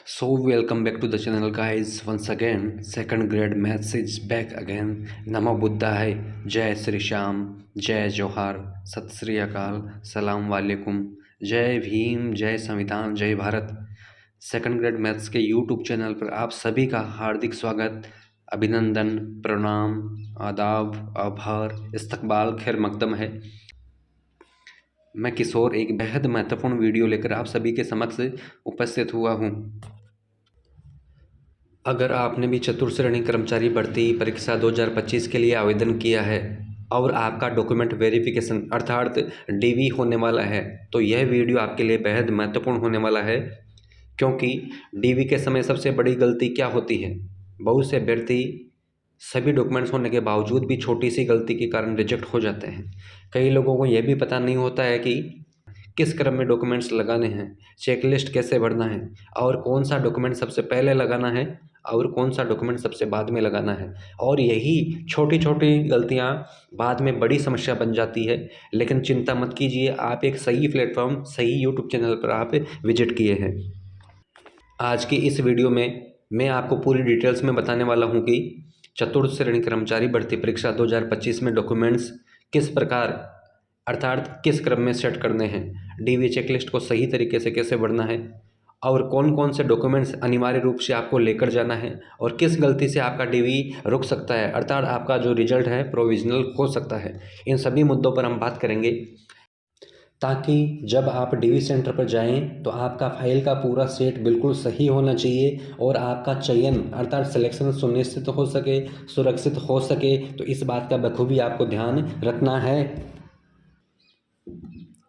So welcome back to the channel guys. Once again, second grade maths is back again. नमो बुद्धाय, जय श्री श्याम, जय जोहार, सत श्री अकाल, सलाम वालेकुम, जय भीम, जय संविधान, जय भारत। सेकंड ग्रेड मैथ्स के यूट्यूब चैनल पर आप सभी का हार्दिक स्वागत, अभिनंदन, प्रणाम, आदाब, आभार, इस्तकबाल, खैर मकदम है। मैं किशोर एक बेहद महत्वपूर्ण वीडियो लेकर आप सभी के समक्ष उपस्थित हुआ हूँ। अगर आपने भी चतुर्श्रेणी कर्मचारी भर्ती परीक्षा 2025 के लिए आवेदन किया है और आपका डॉक्यूमेंट वेरिफिकेशन अर्थात डीवी होने वाला है, तो यह वीडियो आपके लिए बेहद महत्वपूर्ण होने वाला है। क्योंकि डीवी के समय सबसे बड़ी गलती क्या होती है? बहुत से अभ्यर्थी सभी डॉक्यूमेंट्स होने के बावजूद भी छोटी सी गलती के कारण रिजेक्ट हो जाते हैं। कई लोगों को यह भी पता नहीं होता है कि किस क्रम में डॉक्यूमेंट्स लगाने हैं, चेकलिस्ट कैसे भरना है और कौन सा डॉक्यूमेंट सबसे पहले लगाना है और कौन सा डॉक्यूमेंट सबसे बाद में लगाना है। और यही छोटी छोटी गलतियां बाद में बड़ी समस्या बन जाती है। लेकिन चिंता मत कीजिए, आप एक सही प्लेटफॉर्म, सही यूट्यूब चैनल पर आप विजिट किए हैं। आज की इस वीडियो में मैं आपको पूरी डिटेल्स में बताने वाला हूं कि चतुर्थ श्रेणी कर्मचारी भर्ती परीक्षा 2025 में डॉक्यूमेंट्स किस प्रकार अर्थात किस क्रम में सेट करने हैं, डीवी चेकलिस्ट को सही तरीके से कैसे भरना है और कौन कौन से डॉक्यूमेंट्स अनिवार्य रूप से आपको लेकर जाना है और किस गलती से आपका डीवी रुक सकता है अर्थात आपका जो रिजल्ट है प्रोविजनल हो सकता है। इन सभी मुद्दों पर हम बात करेंगे ताकि जब आप डीवी सेंटर पर जाएं तो आपका फाइल का पूरा सेट बिल्कुल सही होना चाहिए और आपका चयन अर्थात सिलेक्शन सुनिश्चित हो सके, सुरक्षित हो सके। तो इस बात का बखूबी आपको ध्यान रखना है।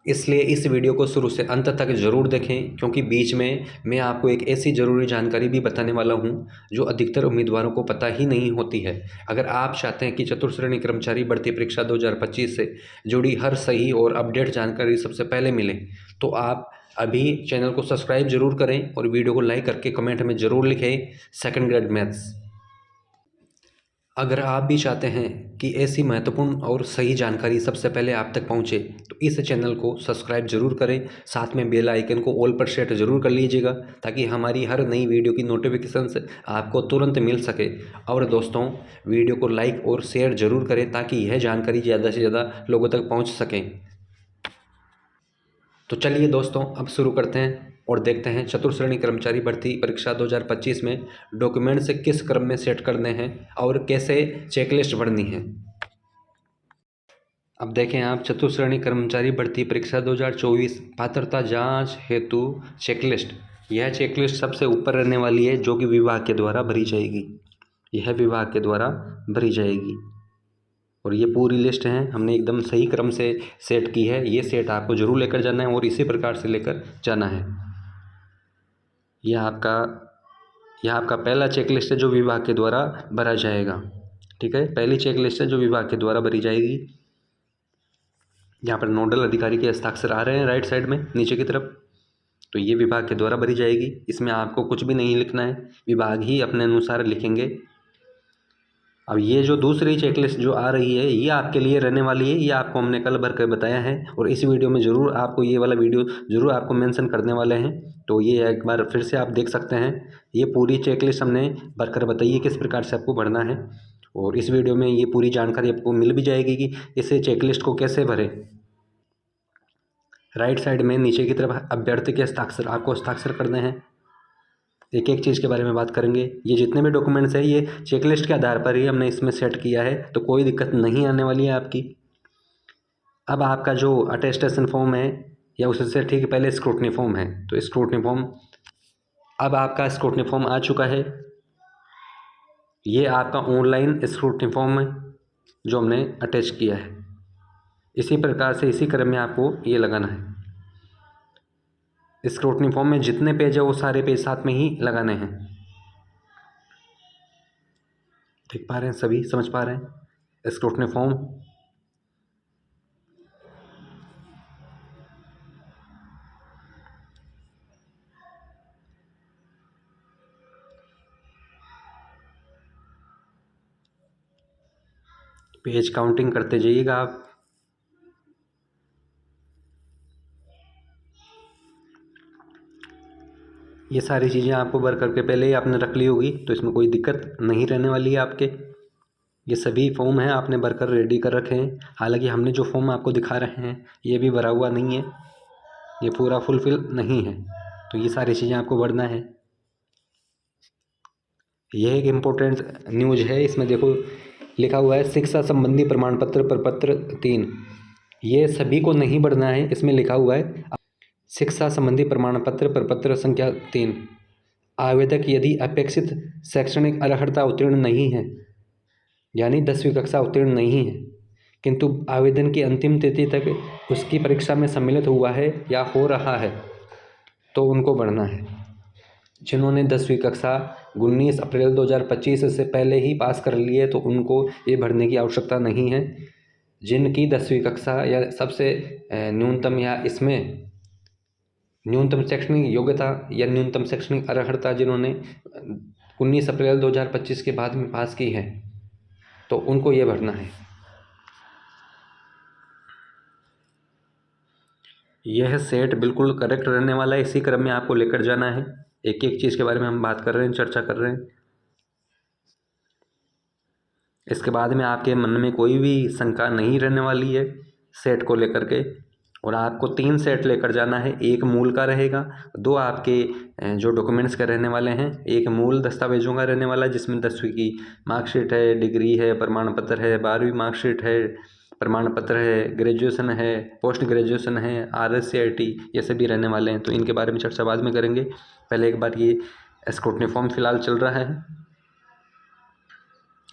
इसलिए इस वीडियो को शुरू से अंत तक ज़रूर देखें, क्योंकि बीच में मैं आपको एक ऐसी ज़रूरी जानकारी भी बताने वाला हूं जो अधिकतर उम्मीदवारों को पता ही नहीं होती है। अगर आप चाहते हैं कि चतुर्श्रेणी कर्मचारी भर्ती परीक्षा 2025 से जुड़ी हर सही और अपडेट जानकारी सबसे पहले मिले, तो आप अभी चैनल को सब्सक्राइब जरूर करें और वीडियो को लाइक करके कमेंट में ज़रूर लिखें सेकंड ग्रेड मैथ्स। अगर आप भी चाहते हैं कि ऐसी महत्वपूर्ण और सही जानकारी सबसे पहले आप तक पहुंचे, तो इस चैनल को सब्सक्राइब जरूर करें, साथ में बेल आइकन को ऑल पर सेट जरूर कर लीजिएगा ताकि हमारी हर नई वीडियो की नोटिफिकेशंस आपको तुरंत मिल सके। और दोस्तों, वीडियो को लाइक और शेयर जरूर करें ताकि यह जानकारी ज़्यादा से ज़्यादा लोगों तक पहुँच सकें। तो चलिए दोस्तों, अब शुरू करते हैं और देखते हैं चतुर्श्रेणी कर्मचारी भर्ती परीक्षा 2025 में डॉक्यूमेंट्स किस क्रम में सेट करने हैं और कैसे चेकलिस्ट भरनी है। अब देखें आप, चतुर्श्रेणी कर्मचारी भर्ती परीक्षा 2024 पात्रता जांच हेतु चेकलिस्ट। यह चेकलिस्ट सबसे ऊपर रहने वाली है जो कि विभाग के द्वारा भरी जाएगी। यह विभाग के द्वारा भरी जाएगी और ये पूरी लिस्ट है, हमने एकदम सही क्रम से सेट की है। ये सेट आपको जरूर लेकर जाना है और इसी प्रकार से लेकर जाना है। यह आपका पहला चेकलिस्ट है जो विभाग के द्वारा भरा जाएगा। ठीक है, पहली चेकलिस्ट है जो विभाग के द्वारा भरी जाएगी। यहाँ पर नोडल अधिकारी के हस्ताक्षर आ रहे हैं राइट साइड में नीचे की तरफ। तो ये विभाग के द्वारा भरी जाएगी। इसमें आपको कुछ भी नहीं लिखना है, विभाग ही अपने अनुसार लिखेंगे। अब ये जो दूसरी चेकलिस्ट जो आ रही है ये आपके लिए रहने वाली है, ये आपको हमने कल भर कर बताया है और इस वीडियो में ज़रूर आपको ये वाला वीडियो ज़रूर आपको मेंशन करने वाले हैं। तो ये एक बार फिर से आप देख सकते हैं, ये पूरी चेकलिस्ट हमने भर कर बताई है किस प्रकार से आपको भरना है और इस वीडियो में ये पूरी जानकारी आपको मिल भी जाएगी कि इस चेकलिस्ट को कैसे भरें। राइट साइड में नीचे की तरफ अभ्यर्थी के हस्ताक्षर आपको हस्ताक्षर करने हैं। एक एक चीज़ के बारे में बात करेंगे। ये जितने भी डॉक्यूमेंट्स हैं ये चेकलिस्ट के आधार पर ही हमने इसमें सेट किया है, तो कोई दिक्कत नहीं आने वाली है आपकी। अब आपका जो अटेस्टेशन फॉर्म है या उससे ठीक पहले स्क्रूटनी फॉर्म है, तो स्क्रूटनी फॉर्म, अब आपका स्क्रूटनी फॉर्म आ चुका है। ये आपका ऑनलाइन स्क्रूटनी फॉर्म है जो हमने अटैच किया है। इसी प्रकार से इसी क्रम में आपको ये लगाना है। स्क्रूटनी फॉर्म में जितने पेज है वो सारे पेज साथ में ही लगाने हैं। देख पा रहे हैं सभी, समझ पा रहे हैं स्क्रूटनी फॉर्म। पेज काउंटिंग करते जाइएगा आप। ये सारी चीज़ें आपको भर करके पहले ही आपने रख ली होगी, तो इसमें कोई दिक्कत नहीं रहने वाली है आपके। ये सभी फॉर्म हैं आपने भर कर रेडी कर रखे हैं। हालांकि हमने जो फॉर्म आपको दिखा रहे हैं ये भी भरा हुआ नहीं है, ये पूरा फुलफिल नहीं है, तो ये सारी चीज़ें आपको भरना है। यह एक इम्पोर्टेंट न्यूज है, इसमें देखो लिखा हुआ है शिक्षा संबंधी प्रमाण पत्र प्रपत्र 3। ये सभी को नहीं भरना है, इसमें लिखा हुआ है शिक्षा संबंधी प्रमाण पत्र प्रपत्र संख्या 3। आवेदक यदि अपेक्षित शैक्षणिक अर्हता उत्तीर्ण नहीं है, यानी 10वीं कक्षा उत्तीर्ण नहीं है, किंतु आवेदन की अंतिम तिथि तक उसकी परीक्षा में सम्मिलित हुआ है या हो रहा है, तो उनको भरना है। जिन्होंने 10वीं कक्षा 19 अप्रैल 2025 से पहले ही पास कर लिए तो उनको ये भरने की आवश्यकता नहीं है। जिनकी 10वीं कक्षा या सबसे न्यूनतम या इसमें न्यूनतम शैक्षणिक योग्यता या न्यूनतम शैक्षणिक अर्हता जिन्होंने 19 अप्रैल 2025 के बाद में पास की है, तो उनको ये भरना है। यह सेट बिल्कुल करेक्ट रहने वाला है, इसी क्रम में आपको लेकर जाना है। एक एक चीज़ के बारे में हम बात कर रहे हैं, चर्चा कर रहे हैं। इसके बाद में आपके मन में कोई भी शंका नहीं रहने वाली है सेट को लेकर के। और आपको 3 सेट लेकर जाना है, एक मूल का रहेगा, 2 आपके जो डॉक्यूमेंट्स के रहने वाले हैं, एक मूल दस्तावेजों का रहने वाला है जिसमें 10वीं की मार्कशीट है, डिग्री है, प्रमाण पत्र है, 12वीं मार्कशीट है, प्रमाण पत्र है, ग्रेजुएशन है, पोस्ट ग्रेजुएशन है, RSCIT, ये सभी रहने वाले हैं। तो इनके बारे में चर्चा बाद में करेंगे। पहले एक बार ये स्क्रूटनी फॉर्म फिलहाल चल रहा है।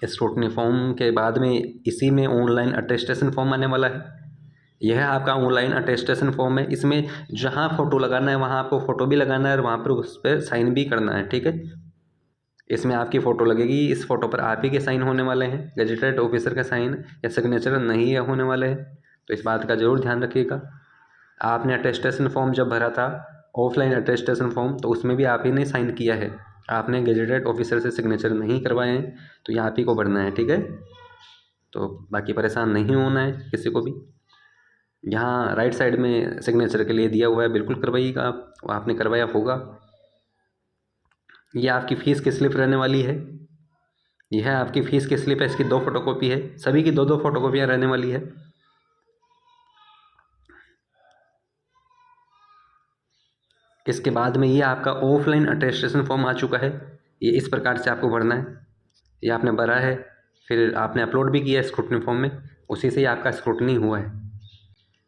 स्क्रूटनी फॉर्म के बाद में इसी में ऑनलाइन अटेस्टेशन फॉर्म आने वाला है। यह आपका ऑनलाइन अटेस्टेशन फॉर्म है। इसमें जहाँ फ़ोटो लगाना है वहाँ आपको फ़ोटो भी लगाना है और वहाँ पर उस पर साइन भी करना है, ठीक है। इसमें आपकी फ़ोटो लगेगी, इस फ़ोटो पर आप ही के साइन होने वाले हैं, गजेटेड ऑफिसर का साइन या सिग्नेचर नहीं होने वाले हैं, तो इस बात का ज़रूर ध्यान रखिएगा। आपने अटेस्टेशन फॉर्म जब भरा था, ऑफलाइन अटेस्टेशन फॉर्म, तो उसमें भी आप ही ने साइन किया है, आपने गजेटेड ऑफिसर से सिग्नेचर नहीं करवाए हैं, तो ये आप ही को भरना है, ठीक है। तो बाकी परेशान नहीं होना है किसी को भी। यहाँ राइट साइड में सिग्नेचर के लिए दिया हुआ है, बिल्कुल करवाइएगा आप, आपने करवाया होगा। ये आपकी फ़ीस की स्लिप रहने वाली है, यह है आपकी फ़ीस की स्लिप है, इसकी 2 फोटोकॉपी है, सभी की 2-2 फोटोकॉपियाँ रहने वाली है। इसके बाद में ये आपका ऑफलाइन अटेस्टेशन फॉर्म आ चुका है, ये इस प्रकार से आपको भरना है। ये आपने भरा है, फिर आपने अपलोड भी किया है स्क्रूटनी फॉर्म में, उसी से ही आपका स्क्रूटनी हुआ है।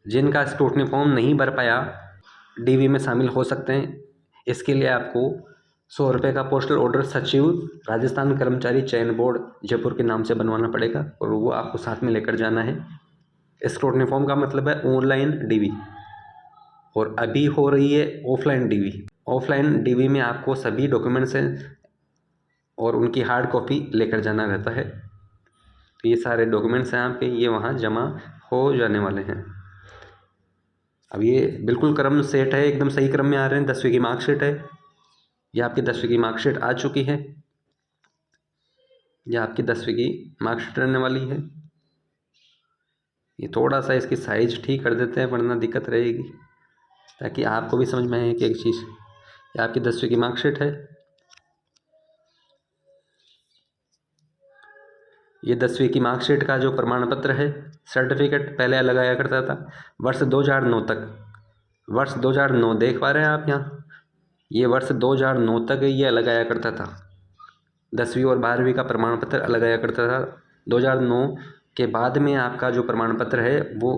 जिनका स्क्रूटनी फॉर्म नहीं भर पाया DV में शामिल हो सकते हैं। इसके लिए आपको 100 रुपये का पोस्टल ऑर्डर सचिव राजस्थान कर्मचारी चयन बोर्ड जयपुर के नाम से बनवाना पड़ेगा और वो आपको साथ में लेकर जाना है। स्क्रूटनी फॉर्म का मतलब है ऑनलाइन DV, और अभी हो रही है ऑफलाइन DV। ऑफलाइन DV में आपको सभी डॉक्यूमेंट्स हैं और उनकी हार्ड कॉपी लेकर जाना रहता है। तो ये सारे डॉक्यूमेंट्स हैं आपके, ये वहाँ जमा हो जाने वाले हैं। अब ये बिल्कुल क्रम सेट है, एकदम सही क्रम में आ रहे हैं। 10वीं की मार्कशीट है, ये आपकी 10वीं की मार्कशीट आ चुकी है, यह आपकी 10वीं की मार्कशीट रहने वाली है। ये थोड़ा सा इसकी साइज ठीक कर देते हैं वरना दिक्कत रहेगी, ताकि आपको भी समझ में आए कि एक चीज़। ये आपकी 10वीं की मार्कशीट है, ये 10वीं की मार्कशीट का जो प्रमाण पत्र है, सर्टिफिकेट पहले लगाया करता था वर्ष 2009 तक। वर्ष 2009 देख पा रहे हैं आप यहाँ, ये वर्ष 2009 तक ये लगाया करता था। 10वीं और 12वीं का प्रमाण पत्र लगाया करता था। 2009 के बाद में आपका जो प्रमाण पत्र है वो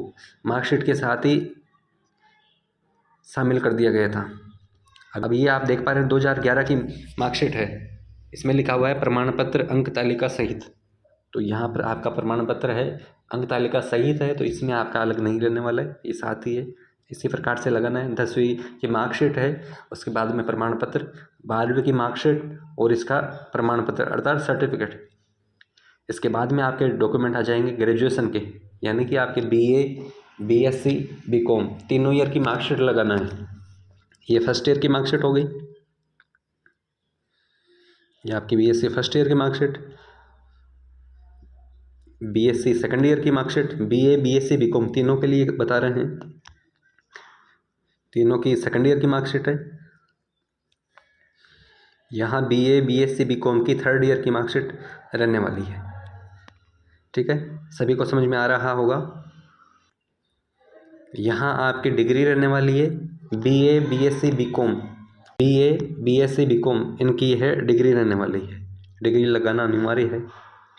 मार्कशीट के साथ ही शामिल कर दिया गया था। अब ये आप देख पा रहे हैं 2011 की मार्कशीट है, इसमें लिखा हुआ है प्रमाण पत्र अंक तालिका सहित। तो यहाँ पर आपका प्रमाण पत्र है अंक तालिका सहित है, तो इसमें आपका अलग नहीं रहने वाला है, ये साथ ही है। इसी प्रकार से लगाना है। 10वीं की मार्कशीट है, उसके बाद में प्रमाण पत्र, 12वीं की मार्कशीट और इसका प्रमाण पत्र अर्थात सर्टिफिकेट। इसके बाद में आपके डॉक्यूमेंट आ जाएंगे ग्रेजुएशन के, यानी कि आपके BA, BSc, BCom तीनों ईयर की मार्कशीट लगाना है। ये फर्स्ट ईयर की मार्कशीट हो गई, ये आपकी BSc फर्स्ट ईयर की मार्कशीट, BSc सेकंड ईयर की मार्कशीट, BA, BSc, BCom तीनों के लिए बता रहे हैं, तीनों की सेकंड ईयर की मार्कशीट है। यहाँ BA BSc BCom की 3rd ईयर की मार्कशीट रहने वाली है। ठीक है, सभी को समझ में आ रहा होगा। यहाँ आपकी डिग्री रहने वाली है BA BSc BCom, BA BSc BCom इनकी है डिग्री रहने वाली है। डिग्री लगाना अनिवार्य है,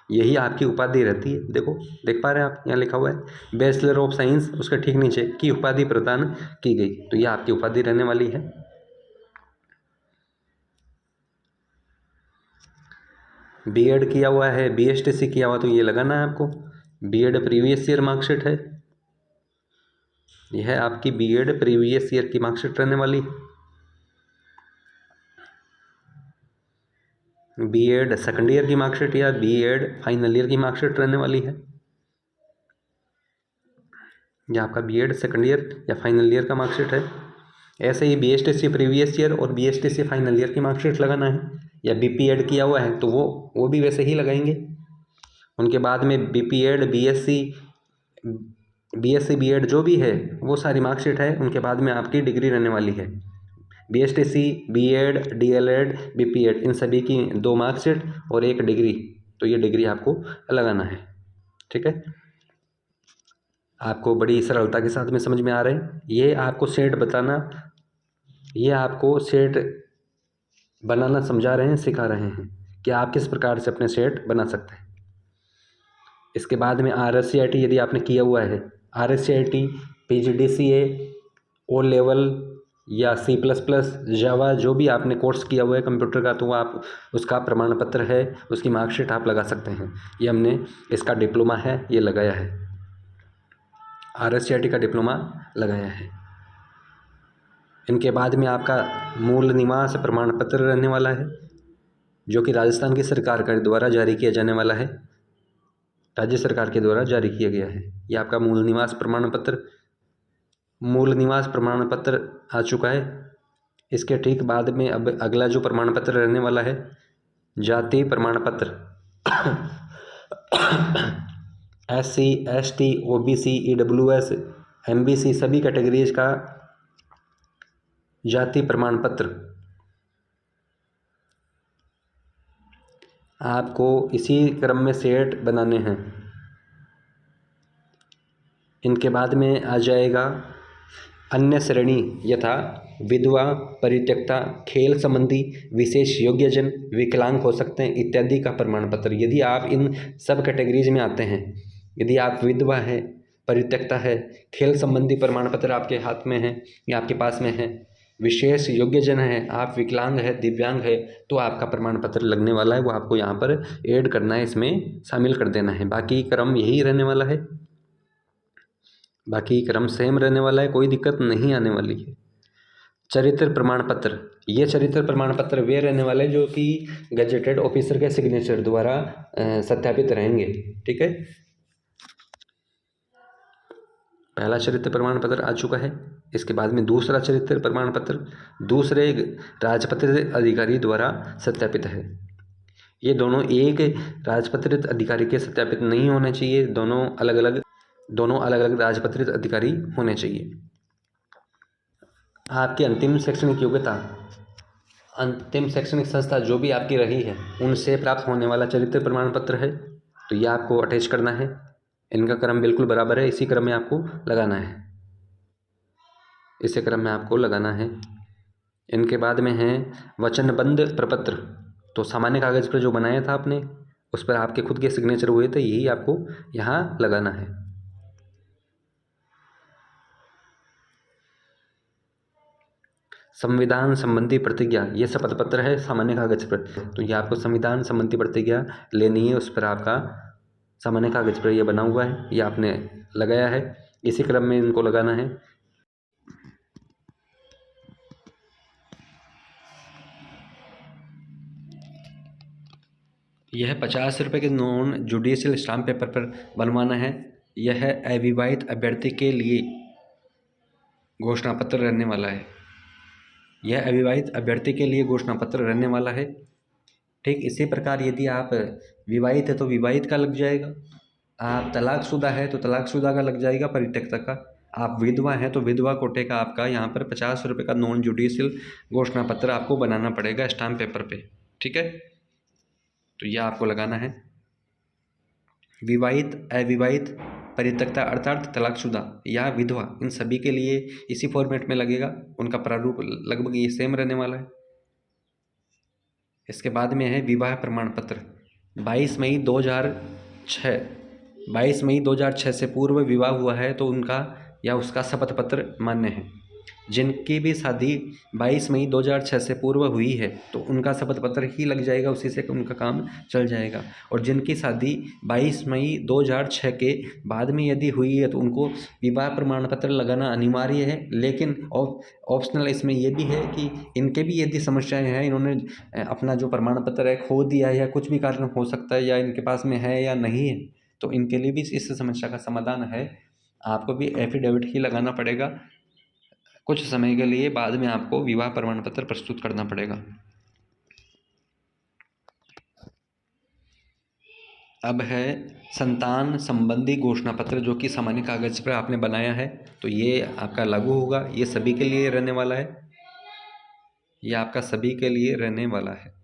यही आपकी उपाधि रहती है। देखो, देख पा रहे हैं आप, यहाँ लिखा हुआ है बैचलर ऑफ साइंस, उसके ठीक नीचे की उपाधि प्रदान की गई, तो ये आपकी उपाधि रहने वाली है। B.Ed किया हुआ है, BSTC किया हुआ, तो ये लगाना है आपको। B.Ed प्रीवियस ईयर मार्कशीट है, यह है आपकी B.Ed प्रीवियस ईयर की मार्कशीट रहने वाली। B.Ed सेकंड ईयर की मार्कशीट या B.Ed फाइनल ईयर की मार्कशीट रहने वाली है। यह आपका B.Ed सेकंड ईयर या फाइनल ईयर का मार्कशीट है। ऐसे ही BSTC प्रीवियस ईयर और BSTC फाइनल ईयर की मार्कशीट लगाना है, या BP.Ed किया हुआ है तो वो भी वैसे ही लगाएंगे। उनके बाद में BP.Ed BSc B.Ed जो भी है वो सारी मार्कशीट है, उनके बाद में आपकी डिग्री रहने वाली है। BSTC B.Ed DLED BP.Ed इन सभी की 2 मार्कशीट और 1 डिग्री, तो ये डिग्री आपको लगाना है। ठीक है, आपको बड़ी सरलता के साथ में समझ में आ रहा है। ये आपको सेट बताना, ये आपको सेट बनाना समझा रहे हैं, सिखा रहे हैं कि आप किस प्रकार से अपने सेट बना सकते हैं। इसके बाद में RSCIT यदि आपने किया हुआ है, RSCIT PGDCA O लेवल या C++ जावा जो भी आपने कोर्स किया हुआ है कंप्यूटर का, तो वो आप उसका प्रमाण पत्र है, उसकी मार्कशीट आप लगा सकते हैं। ये हमने इसका डिप्लोमा है, ये लगाया है, RSCIT का डिप्लोमा लगाया है। इनके बाद में आपका मूल निवास प्रमाण पत्र रहने वाला है, जो कि राजस्थान की सरकार के द्वारा जारी किया जाने वाला है, राज्य सरकार के द्वारा जारी किया गया है। ये आपका मूल निवास प्रमाण पत्र आ चुका है। इसके ठीक बाद में अब अगला जो प्रमाण पत्र रहने वाला है, जाति प्रमाण पत्र SC ST OBC EWS MBC सभी कैटेगरीज का जाति प्रमाण पत्र आपको इसी क्रम में सेट बनाने हैं। इनके बाद में आ जाएगा अन्य श्रेणी, यथा विधवा, परित्यक्ता, खेल संबंधी, विशेष योग्यजन, विकलांग हो सकते हैं इत्यादि का प्रमाण पत्र। यदि आप इन सब कैटेगरीज में आते हैं, यदि आप विधवा है, परित्यक्ता है, खेल संबंधी प्रमाण पत्र आपके हाथ में है या आपके पास में है, विशेष योग्यजन है, आप विकलांग है, दिव्यांग है, तो आपका प्रमाण पत्र लगने वाला है, वो आपको यहाँ पर ऐड करना है, इसमें शामिल कर देना है। बाकी क्रम यही रहने वाला है, बाकी क्रम सेम रहने वाला है, कोई दिक्कत नहीं आने वाली है। चरित्र प्रमाण पत्र, ये चरित्र प्रमाण पत्र वे रहने वाले जो कि गजेटेड ऑफिसर के सिग्नेचर द्वारा सत्यापित रहेंगे। ठीक है, पहला चरित्र प्रमाण पत्र आ चुका है। इसके बाद में दूसरा चरित्र प्रमाण पत्र दूसरे राजपत्रित अधिकारी द्वारा सत्यापित है। ये दोनों एक राजपत्रित अधिकारी के सत्यापित नहीं होने चाहिए, दोनों अलग अलग राजपत्रित अधिकारी होने चाहिए। आपकी अंतिम शैक्षणिक योग्यता, अंतिम शैक्षणिक संस्था जो भी आपकी रही है उनसे प्राप्त होने वाला चरित्र प्रमाण पत्र है, तो ये आपको अटैच करना है। इनका क्रम बिल्कुल बराबर है, इसी क्रम में आपको लगाना है, इसी क्रम में आपको लगाना है। इनके बाद में है वचनबद्ध प्रपत्र, तो सामान्य कागज पर जो बनाया था आपने, उस पर आपके खुद के सिग्नेचर हुए थे, यही आपको यहाँ लगाना है। संविधान संबंधी प्रतिज्ञा, ये शपथ पत्र है सामान्य कागज पर, तो ये आपको संविधान संबंधी प्रतिज्ञा लेनी है, उस पर आपका सामान्य कागज पर ये बना हुआ है, ये आपने लगाया है, इसी क्रम में इनको लगाना है। यह 50 रुपये के नॉन जुडिशियल स्टाम्प पेपर पर बनवाना है। यह अविवाहित अभ्यर्थी के लिए घोषणा पत्र रहने वाला है, यह अविवाहित अभ्यर्थी के लिए घोषणा पत्र रहने वाला है। ठीक इसी प्रकार यदि आप विवाहित है तो विवाहित का लग जाएगा, आप तलाकशुदा है तो तलाकशुदा का लग जाएगा, परित्यक्ता का, आप विधवा हैं तो विधवा कोटे का आपका यहाँ पर 50 रुपये का नॉन जुडिशियल घोषणा पत्र आपको बनाना पड़ेगा स्टाम्प पेपर पे, ठीक है। तो यह आपको लगाना है। विवाहित, अविवाहित, परित्यक्ता अर्थात तलाकशुदा या विधवा, इन सभी के लिए इसी फॉर्मेट में लगेगा। उनका प्रारूप लगभग ये सेम रहने वाला है। इसके बाद में है विवाह प्रमाण पत्र। 22 मई 2006 से पूर्व विवाह हुआ है तो उनका या उसका शपथ पत्र मान्य है। जिनकी भी शादी 22 मई 2006 से पूर्व हुई है तो उनका शपथ पत्र ही लग जाएगा, उसी से उनका काम चल जाएगा। और जिनकी शादी 22 मई 2006 के बाद में यदि हुई है तो उनको विवाह प्रमाण पत्र लगाना अनिवार्य है। लेकिन ऑप्शनल इसमें यह भी है कि इनके भी यदि समस्याएं हैं, इन्होंने अपना जो प्रमाण पत्र है खो दिया है या कुछ भी कारण हो सकता है, या इनके पास में है या नहीं है, तो इनके लिए भी इस समस्या का समाधान है। आपको भी एफिडेविट ही लगाना पड़ेगा कुछ समय के लिए, बाद में आपको विवाह प्रमाण पत्र प्रस्तुत करना पड़ेगा। अब है संतान संबंधी घोषणा पत्र, जो कि सामान्य कागज पर आपने बनाया है तो ये आपका लागू होगा। ये सभी के लिए रहने वाला है, ये आपका सभी के लिए रहने वाला है।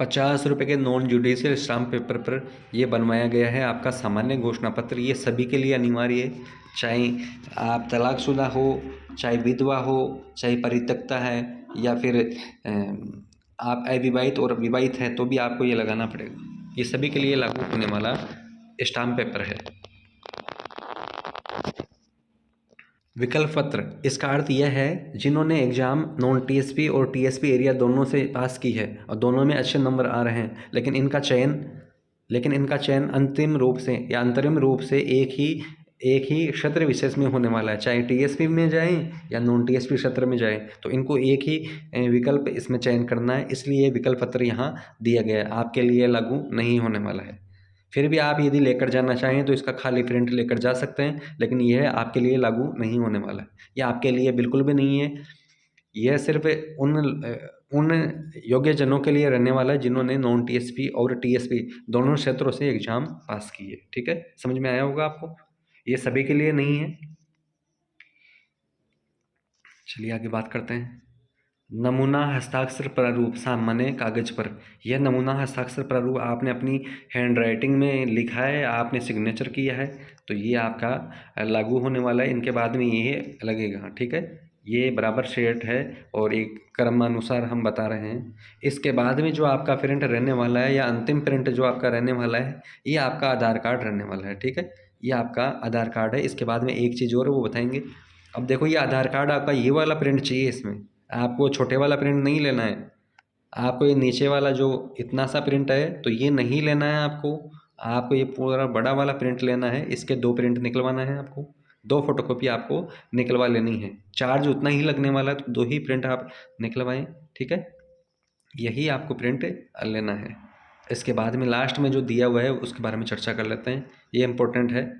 ₹50 के नॉन जुडिशियल स्टाम्प पेपर पर यह बनवाया गया है आपका सामान्य घोषणा पत्र। ये सभी के लिए अनिवार्य है, चाहे आप तलाकशुदा हो, चाहे विधवा हो, चाहे परित्यक्ता है, या फिर आप अविवाहित और विवाहित हैं तो भी आपको ये लगाना पड़ेगा। ये सभी के लिए लागू होने वाला स्टाम्प पेपर है। विकल्प पत्र, इसका अर्थ यह है जिन्होंने एग्ज़ाम नॉन टीएसपी और टीएसपी एरिया दोनों से पास की है और दोनों में अच्छे नंबर आ रहे हैं, लेकिन इनका चयन अंतिम रूप से या अंतरिम रूप से एक ही क्षेत्र विशेष में होने वाला है। चाहे टीएसपी में जाएं या नॉन टीएसपी क्षेत्र में जाएं तो इनको एक ही विकल्प इसमें चयन करना है, इसलिए विकल्प पत्र यहाँ दिया गया है। आपके लिए लागू नहीं होने वाला है। फिर भी आप यदि लेकर जाना चाहें तो इसका खाली प्रिंट लेकर जा सकते हैं, लेकिन यह आपके लिए लागू नहीं होने वाला है। यह आपके लिए बिल्कुल भी नहीं है। यह सिर्फ उन योग्य जनों के लिए रहने वाला है जिन्होंने नॉन टीएसपी और टीएसपी दोनों क्षेत्रों से एग्जाम पास की है। ठीक है, समझ में आया होगा आपको। ये सभी के लिए नहीं है। चलिए आगे बात करते हैं। नमूना हस्ताक्षर प्रारूप सामान्य कागज पर। यह नमूना हस्ताक्षर प्रारूप आपने अपनी हैंड राइटिंग में लिखा है, आपने सिग्नेचर किया है, तो ये आपका लागू होने वाला है। इनके बाद में ये लगेगा। ठीक है, ये बराबर सेट है और एक क्रमानुसार हम बता रहे हैं। इसके बाद में जो आपका प्रिंट रहने वाला है या अंतिम प्रिंट जो आपका रहने वाला है, ये आपका आधार कार्ड रहने वाला है। ठीक है, ये आपका आधार कार्ड है। इसके बाद में एक चीज़ और वो बताएंगे। अब देखो, ये आधार कार्ड आपका ये वाला प्रिंट चाहिए, इसमें आपको छोटे वाला प्रिंट नहीं लेना है। आपको ये नीचे वाला जो इतना सा प्रिंट है तो ये नहीं लेना है आपको ये पूरा बड़ा वाला प्रिंट लेना है। इसके 2 प्रिंट निकलवाना है आपको, 2 फोटोकॉपी आपको निकलवा लेनी है। चार्ज उतना ही लगने वाला है तो 2 ही प्रिंट आप निकलवाएं। ठीक है, यही आपको प्रिंट लेना है। इसके बाद में लास्ट में जो दिया हुआ है उसके बारे में चर्चा कर लेते हैं। ये इम्पोर्टेंट है।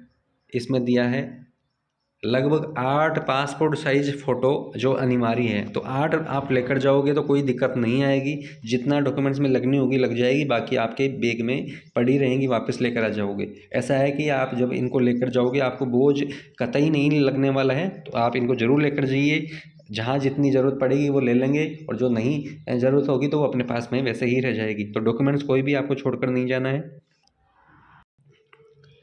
इसमें दिया है लगभग 8 पासपोर्ट साइज फ़ोटो जो अनिवार्य है। तो 8 आप लेकर जाओगे तो कोई दिक्कत नहीं आएगी। जितना डॉक्यूमेंट्स में लगनी होगी लग जाएगी, बाकी आपके बैग में पड़ी रहेंगी, वापस लेकर आ जाओगे। ऐसा है कि आप जब इनको लेकर जाओगे आपको बोझ कतई नहीं लगने वाला है, तो आप इनको ज़रूर लेकर जाइए। जहाँ जितनी ज़रूरत पड़ेगी वो ले लेंगे और जो नहीं ज़रूरत होगी तो वो अपने पास में वैसे ही रह जाएगी। तो डॉक्यूमेंट्स कोई भी आपको छोड़कर नहीं जाना है।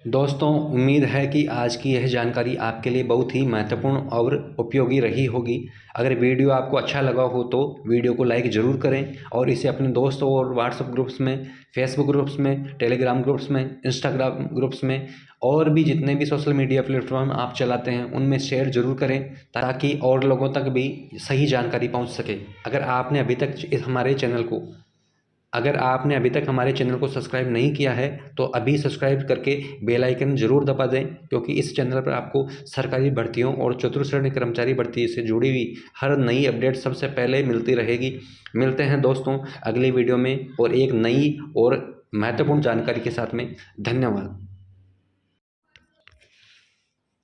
दोस्तों, उम्मीद है कि आज की यह जानकारी आपके लिए बहुत ही महत्वपूर्ण और उपयोगी रही होगी। अगर वीडियो आपको अच्छा लगा हो तो वीडियो को लाइक ज़रूर करें और इसे अपने दोस्तों और व्हाट्सएप ग्रुप्स में, फेसबुक ग्रुप्स में, टेलीग्राम ग्रुप्स में, इंस्टाग्राम ग्रुप्स में और भी जितने भी सोशल मीडिया प्लेटफॉर्म आप चलाते हैं उनमें शेयर ज़रूर करें, ताकि और लोगों तक भी सही जानकारी पहुँच सके। अगर आपने अभी तक हमारे चैनल को सब्सक्राइब नहीं किया है तो अभी सब्सक्राइब करके बेल आइकन ज़रूर दबा दें, क्योंकि इस चैनल पर आपको सरकारी भर्तियों और चतुर्थ श्रेणी कर्मचारी भर्ती से जुड़ी हुई हर नई अपडेट सबसे पहले मिलती रहेगी। मिलते हैं दोस्तों अगली वीडियो में और एक नई और महत्वपूर्ण जानकारी के साथ में। धन्यवाद।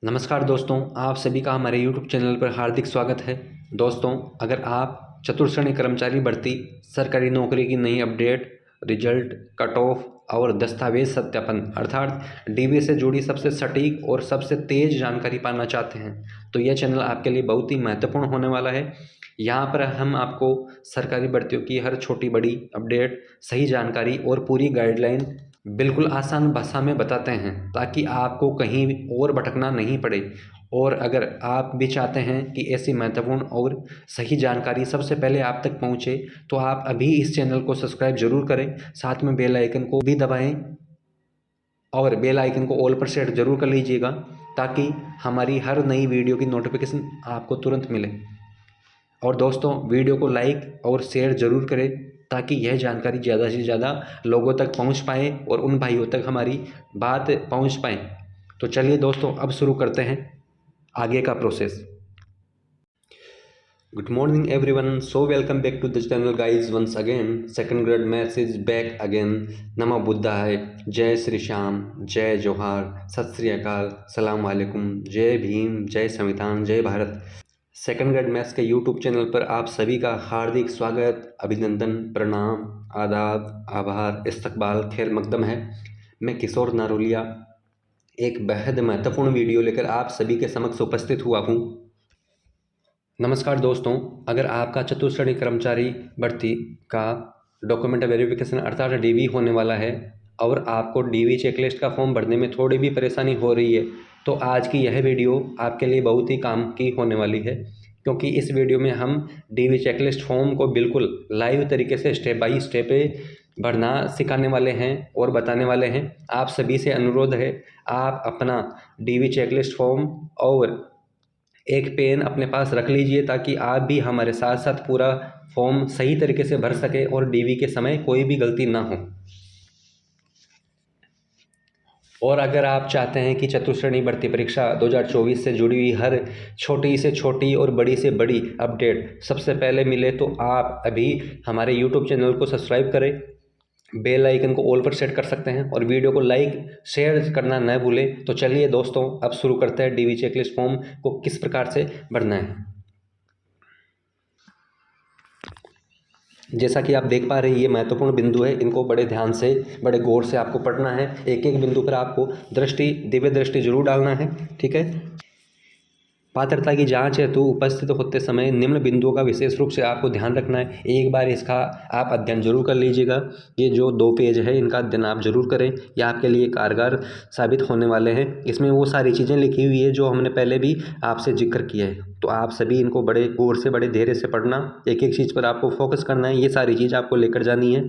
नमस्कार दोस्तों, आप सभी का हमारे YouTube चैनल पर हार्दिक स्वागत है। दोस्तों, अगर आप चतुर्थ श्रेणी कर्मचारी भर्ती सरकारी नौकरी की नई अपडेट रिजल्ट, कट ऑफ और दस्तावेज सत्यापन अर्थात डीवी से जुड़ी सबसे सटीक और सबसे तेज़ जानकारी पाना चाहते हैं तो यह चैनल आपके लिए बहुत ही महत्वपूर्ण होने वाला है। यहाँ पर हम आपको सरकारी भर्तियों की हर छोटी बड़ी अपडेट, सही जानकारी और पूरी गाइडलाइन बिल्कुल आसान भाषा में बताते हैं ताकि आपको कहीं और भटकना नहीं पड़े। और अगर आप भी चाहते हैं कि ऐसी महत्वपूर्ण और सही जानकारी सबसे पहले आप तक पहुंचे तो आप अभी इस चैनल को सब्सक्राइब जरूर करें, साथ में बेल आइकन को भी दबाएं और बेल आइकन को ऑल पर सेट जरूर कर लीजिएगा ताकि हमारी हर नई वीडियो की नोटिफिकेशन आपको तुरंत मिले। और दोस्तों, वीडियो को लाइक और शेयर ज़रूर करें ताकि यह जानकारी ज़्यादा से ज़्यादा लोगों तक पहुंच पाए और उन भाइयों तक हमारी बात पहुंच पाए। तो चलिए दोस्तों, अब शुरू करते हैं आगे का process. Good morning everyone, so welcome back to the channel guys once again. Second grade maths is back again. नमो बुद्धाय, जय श्री श्याम, जय जोहार, सत श्री अकाल, सलाम वालेकुम, जय भीम, जय संविधान, जय भारत। सेकंड ग्रेड मैथ्स के यूट्यूब चैनल पर आप सभी का हार्दिक स्वागत, अभिनंदन, प्रणाम, आदाब, आभार, इस्तकबाल, खैर मकदम है। मैं किशोर नारोलिया एक बेहद महत्वपूर्ण वीडियो लेकर आप सभी के समक्ष उपस्थित हुआ हूँ। नमस्कार दोस्तों, अगर आपका चतुर्थ कर्मचारी भर्ती का डॉक्यूमेंट वेरिफिकेशन अर्थात डीवी होने वाला है और आपको डीवी चेकलिस्ट का फॉर्म भरने में थोड़ी भी परेशानी हो रही है तो आज की यह वीडियो आपके लिए बहुत ही काम की होने वाली है, क्योंकि इस वीडियो में हम डीवी चेकलिस्ट फॉर्म को बिल्कुल लाइव तरीके से स्टेप बाय स्टेप भरना सिखाने वाले हैं और बताने वाले हैं। आप सभी से अनुरोध है, आप अपना डीवी चेकलिस्ट फॉर्म और एक पेन अपने पास रख लीजिए ताकि आप भी हमारे साथ साथ पूरा फॉर्म सही तरीके से भर सके और डीवी के समय कोई भी गलती ना हो। और अगर आप चाहते हैं कि चतुर्थ श्रेणी भर्ती परीक्षा 2024 से जुड़ी हुई हर छोटी से छोटी और बड़ी से बड़ी अपडेट सबसे पहले मिले तो आप अभी हमारे यूट्यूब चैनल को सब्सक्राइब करें, बेल आइकन को ऑल पर सेट कर सकते हैं और वीडियो को लाइक शेयर करना न भूलें। तो चलिए दोस्तों, अब शुरू करते हैं डीवी चेकलिस्ट फॉर्म को किस प्रकार से भरना है। जैसा कि आप देख पा रहे हैं, ये महत्वपूर्ण बिंदु है, इनको बड़े ध्यान से बड़े गौर से आपको पढ़ना है। एक एक बिंदु पर आपको दिव्य दृष्टि जरूर डालना है, ठीक है। पात्रता की जांच हेतु उपस्थित होते समय निम्न बिंदुओं का विशेष रूप से आपको ध्यान रखना है। एक बार इसका आप अध्ययन जरूर कर लीजिएगा। ये जो 2 पेज है इनका अध्ययन आप जरूर करें, ये आपके लिए कारगर साबित होने वाले हैं। इसमें वो सारी चीज़ें लिखी हुई है जो हमने पहले भी आपसे जिक्र किया है, तो आप सभी इनको बड़े गौर से बड़े धैर्य से पढ़ना, एक एक चीज़ पर आपको फोकस करना है, ये सारी चीज़ आपको लेकर जानी है।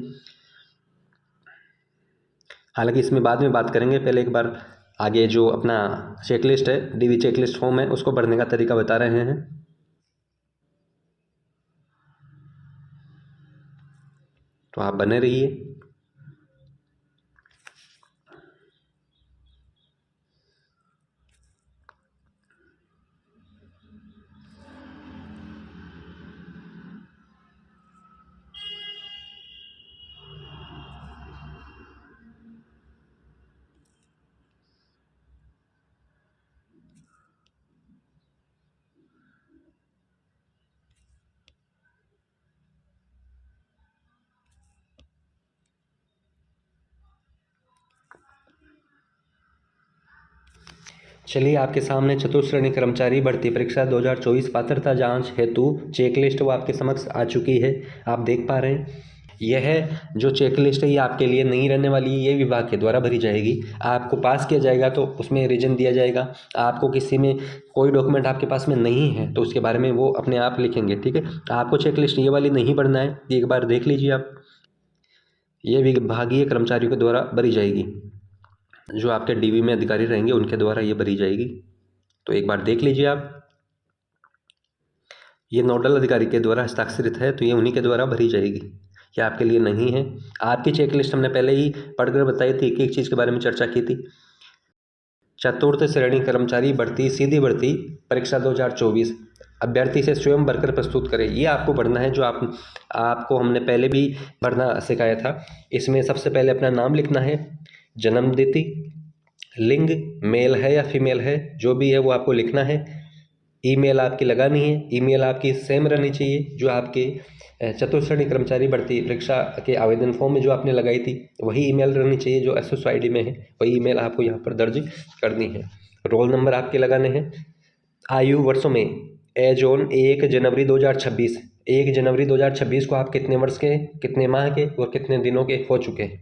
हालांकि इसमें बाद में बात करेंगे, पहले एक बार आगे जो अपना चेकलिस्ट है, डीवी चेकलिस्ट फॉर्म है, उसको भरने का तरीका बता रहे हैं। तो आप बने रहिए। चलिए, आपके सामने चतुर्थ श्रेणी कर्मचारी भर्ती परीक्षा 2024 पात्रता जांच हेतु चेकलिस्ट वो आपके समक्ष आ चुकी है। आप देख पा रहे हैं, यह जो चेकलिस्ट है ये आपके लिए नहीं रहने वाली है, ये विभाग के द्वारा भरी जाएगी। आपको पास किया जाएगा तो उसमें रीजन दिया जाएगा। आपको किसी में कोई डॉक्यूमेंट आपके पास में नहीं है तो उसके बारे में वो अपने आप लिखेंगे, ठीक है। आपको चेकलिस्ट ये वाली नहीं भरना है, एक बार देख लीजिए आप। ये विभागीय कर्मचारियों के द्वारा भरी जाएगी, जो आपके डीवी में अधिकारी रहेंगे उनके द्वारा ये भरी जाएगी। तो एक बार देख लीजिए आप। ये नोडल अधिकारी के द्वारा हस्ताक्षरित है तो ये उन्हीं के द्वारा भरी जाएगी, ये आपके लिए नहीं है। आपकी चेकलिस्ट हमने पहले ही पढ़कर बताई थी, एक एक चीज़ के बारे में चर्चा की थी। चतुर्थ श्रेणी कर्मचारी भर्ती सीधी भर्ती परीक्षा 2024 अभ्यर्थी से स्वयं भरकर प्रस्तुत करें, ये आपको भरना है, जो आपको हमने पहले भी भरना सिखाया था। इसमें सबसे पहले अपना नाम लिखना है, जन्म तिथि, लिंग मेल है या फीमेल है, जो भी है वो आपको लिखना है। ईमेल आपकी लगानी है, ईमेल आपकी सेम रहनी चाहिए जो आपके चतुर्थ श्रेणी कर्मचारी भर्ती परीक्षा के आवेदन फॉर्म में जो आपने लगाई थी, वही ईमेल रहनी चाहिए जो SSID में है, वही ईमेल आपको यहाँ पर दर्ज करनी है। रोल नंबर आपके लगाने हैं। आयु वर्षों में एज ऑन 1 जनवरी 2026, 1 जनवरी 2026 को आप कितने वर्ष के, कितने माह के और कितने दिनों के हो चुके हैं,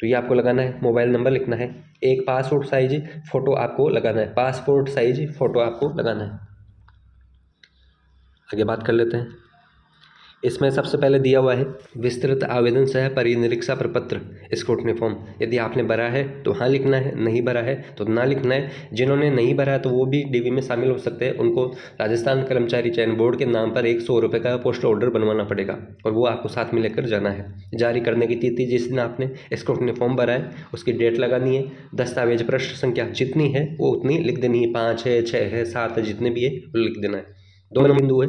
तो ये आपको लगाना है। मोबाइल नंबर लिखना है। एक पासपोर्ट साइज फ़ोटो आपको लगाना है, पासपोर्ट साइज फ़ोटो आपको लगाना है। आगे बात कर लेते हैं। इसमें सबसे पहले दिया हुआ है विस्तृत आवेदन सह परिनिरीक्षा प्रपत्र स्क्रूटनी फॉर्म। यदि आपने भरा है तो हाँ लिखना है, नहीं भरा है तो ना लिखना है। जिन्होंने नहीं भरा है तो वो भी DV में शामिल हो सकते हैं। उनको राजस्थान कर्मचारी चयन बोर्ड के नाम पर 100 रुपये का पोस्टल ऑर्डर बनवाना पड़ेगा और वो आपको साथ में लेकर जाना है। जारी करने की तिथि जिस दिन आपने स्क्रूटनी फॉर्म भरा है उसकी डेट लगानी है। दस्तावेज पृष्ठ संख्या जितनी है वो उतनी लिख देनी है, 5 है, 6 है, 7 है, जितने भी है वो लिख देना है। 2 नंबर बिंदु है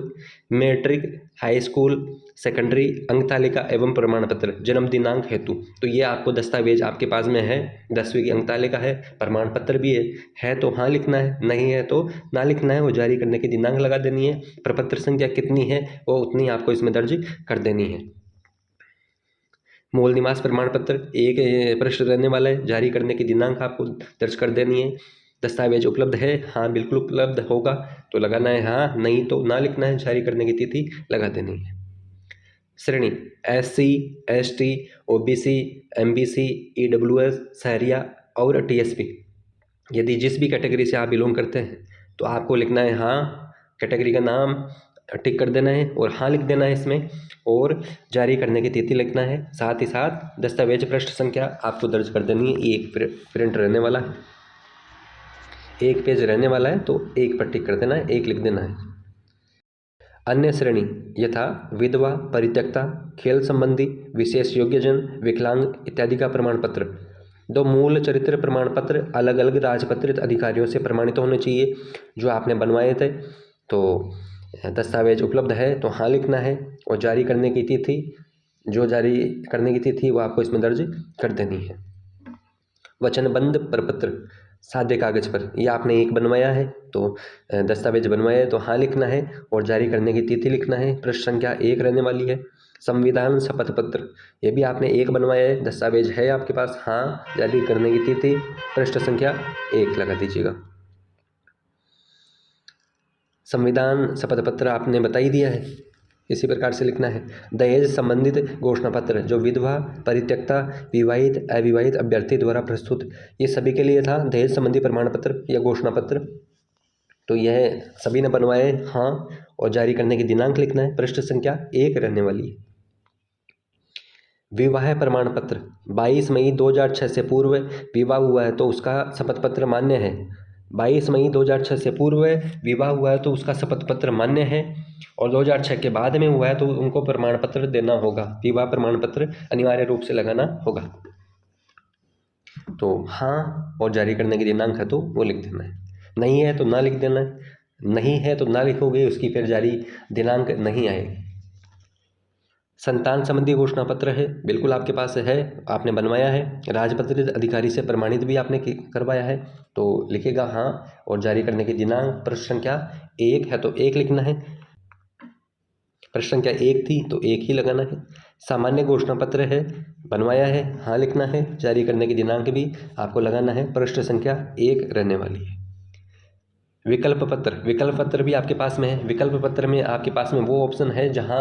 मैट्रिक, हाई स्कूल, सेकेंडरी अंक तालिका एवं प्रमाण पत्र जन्म दिनांक हेतु। तो ये आपको दस्तावेज आपके पास में है, 10वीं की अंक तालिका है, प्रमाण पत्र भी है तो हाँ लिखना है, नहीं है तो ना लिखना है। वो जारी करने की दिनांक लगा देनी है। प्रपत्र संख्या कितनी है वो उतनी आपको इसमें दर्ज कर देनी है। मूल निवास प्रमाण पत्र 1 पृष्ठ रहने वाला है। जारी करने की दिनांक आपको दर्ज कर देनी है। दस्तावेज उपलब्ध है, हाँ बिल्कुल उपलब्ध होगा तो लगाना है हाँ, नहीं तो ना लिखना है। जारी करने की तिथि लगा देनी है। श्रेणी SC, ST, OBC, MBC, EWS, Sahariya और TSP। यदि जिस भी कैटेगरी से आप बिलोंग करते हैं तो आपको लिखना है हाँ, कैटेगरी का नाम टिक कर देना है और हाँ लिख देना है इसमें, और जारी करने की तिथि लिखना है। साथ ही साथ दस्तावेज पृष्ठ संख्या आपको दर्ज कर देनी है। एक प्रिंट रहने वाला है, एक पेज रहने वाला है तो एक पर टिक कर देना है, एक लिख देना है। अन्य श्रेणी यथा विधवा, परित्यक्ता, खेल संबंधी, विशेष योग्यजन, विकलांग इत्यादि का प्रमाण पत्र। 2 मूल चरित्र प्रमाण पत्र अलग अलग राजपत्रित अधिकारियों से प्रमाणित होने चाहिए जो आपने बनवाए थे। तो दस्तावेज उपलब्ध है तो हाँ लिखना है और जारी करने की तिथि, जो जारी करने की तिथि वो आपको इसमें दर्ज कर देनी है। वचनबंध प्रपत्र सादे कागज पर, ये आपने एक बनवाया है तो दस्तावेज बनवाया है तो हाँ लिखना है और जारी करने की तिथि लिखना है। पृष्ठ संख्या 1 रहने वाली है। संविधान शपथ पत्र, ये भी आपने एक बनवाया है, दस्तावेज है आपके पास, हाँ, जारी करने की तिथि, पृष्ठ संख्या 1 लगा दीजिएगा। संविधान शपथ पत्र आपने बता ही दिया है, इसी प्रकार से लिखना है। दहेज संबंधित घोषणा पत्र जो विधवा, परित्यक्ता, विवाहित, अविवाहित अभ्यर्थी द्वारा प्रस्तुत, ये सभी के लिए था दहेज संबंधी प्रमाण पत्र या घोषणा पत्र। तो यह सभी ने बनवाए हाँ, और जारी करने की दिनांक लिखना है। पृष्ठ संख्या 1 रहने वाली है। विवाह प्रमाण पत्र 22 मई 2006 से पूर्व विवाह हुआ है तो उसका शपथ पत्र मान्य है। 22 मई 2006 से पूर्व विवाह हुआ है तो उसका शपथ पत्र मान्य है, और 2006 के बाद में हुआ है तो उनको प्रमाण पत्र देना होगा। विवाह प्रमाण पत्र अनिवार्य रूप से लगाना होगा। तो हाँ, और जारी करने की दिनांक है तो वो लिख देना है, नहीं है तो ना लिख देना है। नहीं है तो ना लिखोगे उसकी फिर जारी दिनांक नहीं आएगी। संतान संबंधी घोषणा पत्र है, बिल्कुल आपके पास है, आपने बनवाया है, राजपत्रित अधिकारी से प्रमाणित भी आपने करवाया है तो लिखेगा हाँ, और जारी करने की दिनांक, पृष्ठ संख्या 1 है तो 1 लिखना है। पृष्ठ संख्या 1 थी तो 1 ही लगाना है। सामान्य घोषणा पत्र है, बनवाया है, हाँ लिखना है। जारी करने की दिनांक भी आपको लगाना है। पृष्ठ संख्या 1 रहने वाली है। विकल्प पत्र, विकल्प पत्र भी आपके पास में है। विकल्प पत्र में आपके पास में वो ऑप्शन है जहां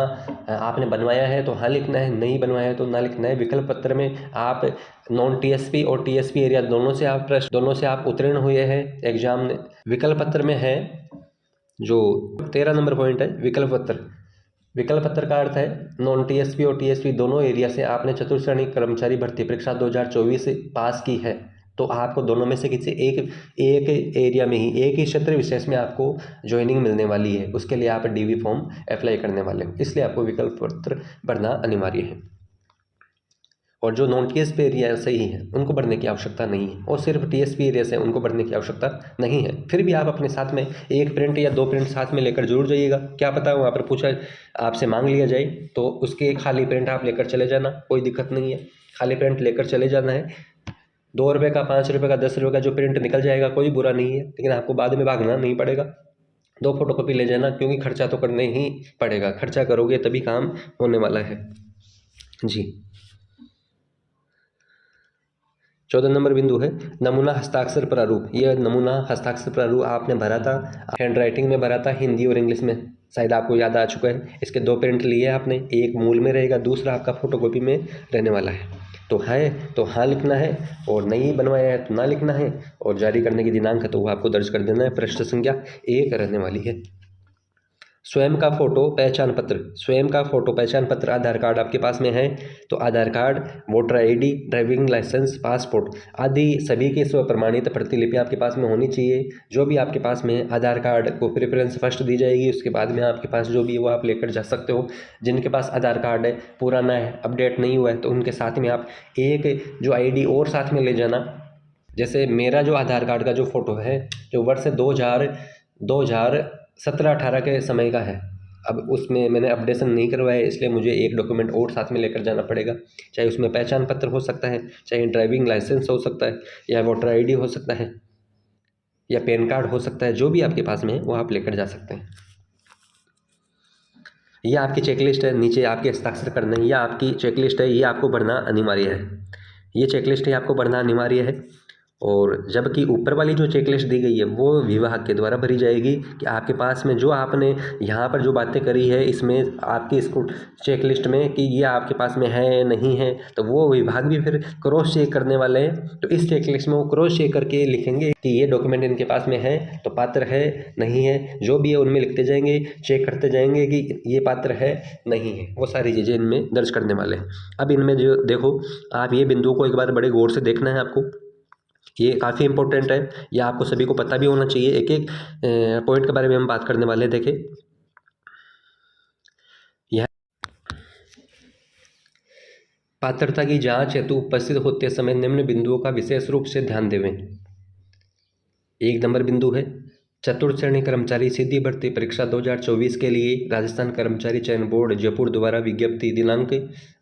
आपने बनवाया है तो हाँ लिखना है, नहीं बनवाया है तो ना लिखना है। विकल्प पत्र में आप नॉन TSP और TSP एरिया दोनों से आप उत्तीर्ण हुए हैं एग्जाम। विकल्प पत्र में है जो 13 नंबर पॉइंट है विकल्प पत्र। विकल्प पत्र का अर्थ है नॉन TSP और TSP दोनों एरिया से आपने चतुर्थ श्रेणी कर्मचारी भर्ती परीक्षा 2024 पास की है तो आपको दोनों में से किसी एक एरिया में ही, एक ही क्षेत्र विशेष में आपको ज्वाइनिंग मिलने वाली है। उसके लिए आप DV फॉर्म अप्लाई करने वाले हो, इसलिए आपको विकल्प पत्र भरना अनिवार्य है। और जो नॉन TSP एरिया से ही है उनको भरने की आवश्यकता नहीं है, और सिर्फ TSP एरिया से उनको भरने की आवश्यकता नहीं है। फिर भी आप अपने साथ में 1 प्रिंट या 2 प्रिंट साथ में लेकर जरूर जाइएगा। क्या पता वहाँ पर पूछा आपसे मांग लिया जाए तो उसके खाली प्रिंट आप लेकर चले जाना, कोई दिक्कत नहीं है। खाली प्रिंट लेकर चले जाना है। 2 रुपये का, 5 रुपये का, 10 रुपये का जो प्रिंट निकल जाएगा कोई बुरा नहीं है, लेकिन आपको बाद में भागना नहीं पड़ेगा। 2 फोटोकॉपी ले जाना, क्योंकि खर्चा तो करने ही पड़ेगा, खर्चा करोगे तभी काम होने वाला है जी। 14 नंबर बिंदु है नमूना हस्ताक्षर प्रारूप। यह नमूना हस्ताक्षर प्रारूप आपने भरा था, हैंड राइटिंग में भरा था, हिंदी और इंग्लिश में, शायद आपको याद आ चुका है। इसके 2 प्रिंट लिए आपने, एक मूल में रहेगा, दूसरा आपका फोटोकॉपी में रहने वाला है। तो हाँ लिखना है, और नहीं बनवाया है तो ना लिखना है, और जारी करने की दिनांक है तो वो आपको दर्ज कर देना है। पृष्ठ संख्या 1 रहने वाली है। स्वयं का फोटो पहचान पत्र। स्वयं का फोटो पहचान पत्र आधार कार्ड आपके पास में है तो Aadhaar card, voter ID, driving licence, passport आदि सभी की स्व प्रमाणित प्रतिलिपि आपके पास में होनी चाहिए। जो भी आपके पास में आधार कार्ड को प्रेफरेंस फर्स्ट दी जाएगी, उसके बाद में आपके पास जो भी वो आप लेकर जा सकते हो। जिनके पास आधार कार्ड है पुराना है, अपडेट नहीं हुआ है, तो उनके साथ में आप एक जो आईडी और साथ में ले जाना। जैसे मेरा जो आधार कार्ड का जो फ़ोटो है, जो वर्ष 2017-18 के समय का है, अब उसमें मैंने अपडेशन नहीं करवाया है, इसलिए मुझे एक डॉक्यूमेंट और साथ में लेकर जाना पड़ेगा। चाहे उसमें पहचान पत्र हो सकता है, चाहे ड्राइविंग लाइसेंस हो सकता है, या वोटर आईडी हो सकता है, या पैन कार्ड हो सकता है। जो भी आपके पास में है वो आप लेकर जा सकते हैं। यह आपकी चेकलिस्ट है, नीचे आपके हस्ताक्षर करना है। यह आपकी चेकलिस्ट है, ये आपको भरना अनिवार्य है। ये चेकलिस्ट है, आपको भरना अनिवार्य है। और जबकि ऊपर वाली जो चेकलिस्ट दी गई है वो विभाग के द्वारा भरी जाएगी कि आपके पास में जो आपने यहाँ पर जो बातें करी है इसमें आपकी इसको चेकलिस्ट में कि ये आपके पास में है नहीं है, तो वो विभाग भी फिर क्रॉस चेक करने वाले हैं। तो इस चेकलिस्ट में वो क्रॉस चेक करके लिखेंगे कि ये डॉक्यूमेंट इनके पास में है तो पात्र है नहीं है, जो भी है उनमें लिखते जाएंगे, चेक करते जाएंगे कि ये पात्र है नहीं है, वो सारी चीज़ें इनमें दर्ज करने वाले हैं। अब इनमें जो देखो, आप ये बिंदुओं को एक बार बड़े गौर से देखना है आपको, ये काफ़ी इंपॉर्टेंट है, ये आपको सभी को पता भी होना चाहिए। एक एक पॉइंट के बारे में हम बात करने वाले हैं। देखें, यह पात्रता की जांच हेतु उपस्थित होते समय निम्न बिंदुओं का विशेष रूप से ध्यान देवें। 1 नंबर बिंदु है चतुर्थ श्रेणी कर्मचारी सीधी भर्ती परीक्षा 2024 के लिए राजस्थान कर्मचारी चयन बोर्ड जयपुर द्वारा विज्ञप्ति दिनांक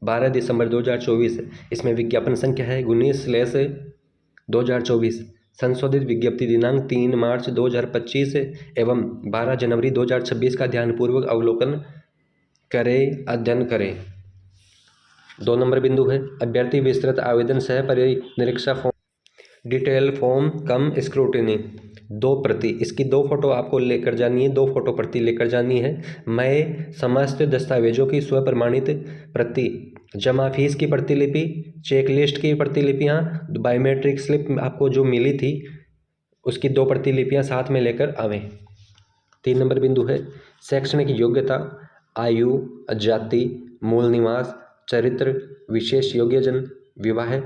12 दिसंबर 2024। इसमें विज्ञापन संख्या है 19/2024, संशोधित विज्ञप्ति दिनांक 3 मार्च 2025 एवं 12 जनवरी 2026 का ध्यानपूर्वक अवलोकन करें, अध्ययन करें। 2 नंबर बिंदु है अभ्यर्थी विस्तृत आवेदन सह परिनिरीक्षा फॉर्म डिटेल फॉर्म कम स्क्रूटिनी 2 प्रति, इसकी 2 फोटो आपको लेकर जानी है, 2 फोटो प्रति लेकर जानी है। मैं समस्त दस्तावेजों की स्व प्रमाणित प्रति, जमा फीस की प्रतिलिपि, चेक लिस्ट की प्रतिलिपियाँ, बायोमेट्रिक स्लिप आपको जो मिली थी उसकी 2 प्रतिलिपियाँ साथ में लेकर आवें। 3 नंबर बिंदु है शैक्षणिक योग्यता, आयु, जाति, मूल निवास, चरित्र, विशेष योग्यजन, विवाह,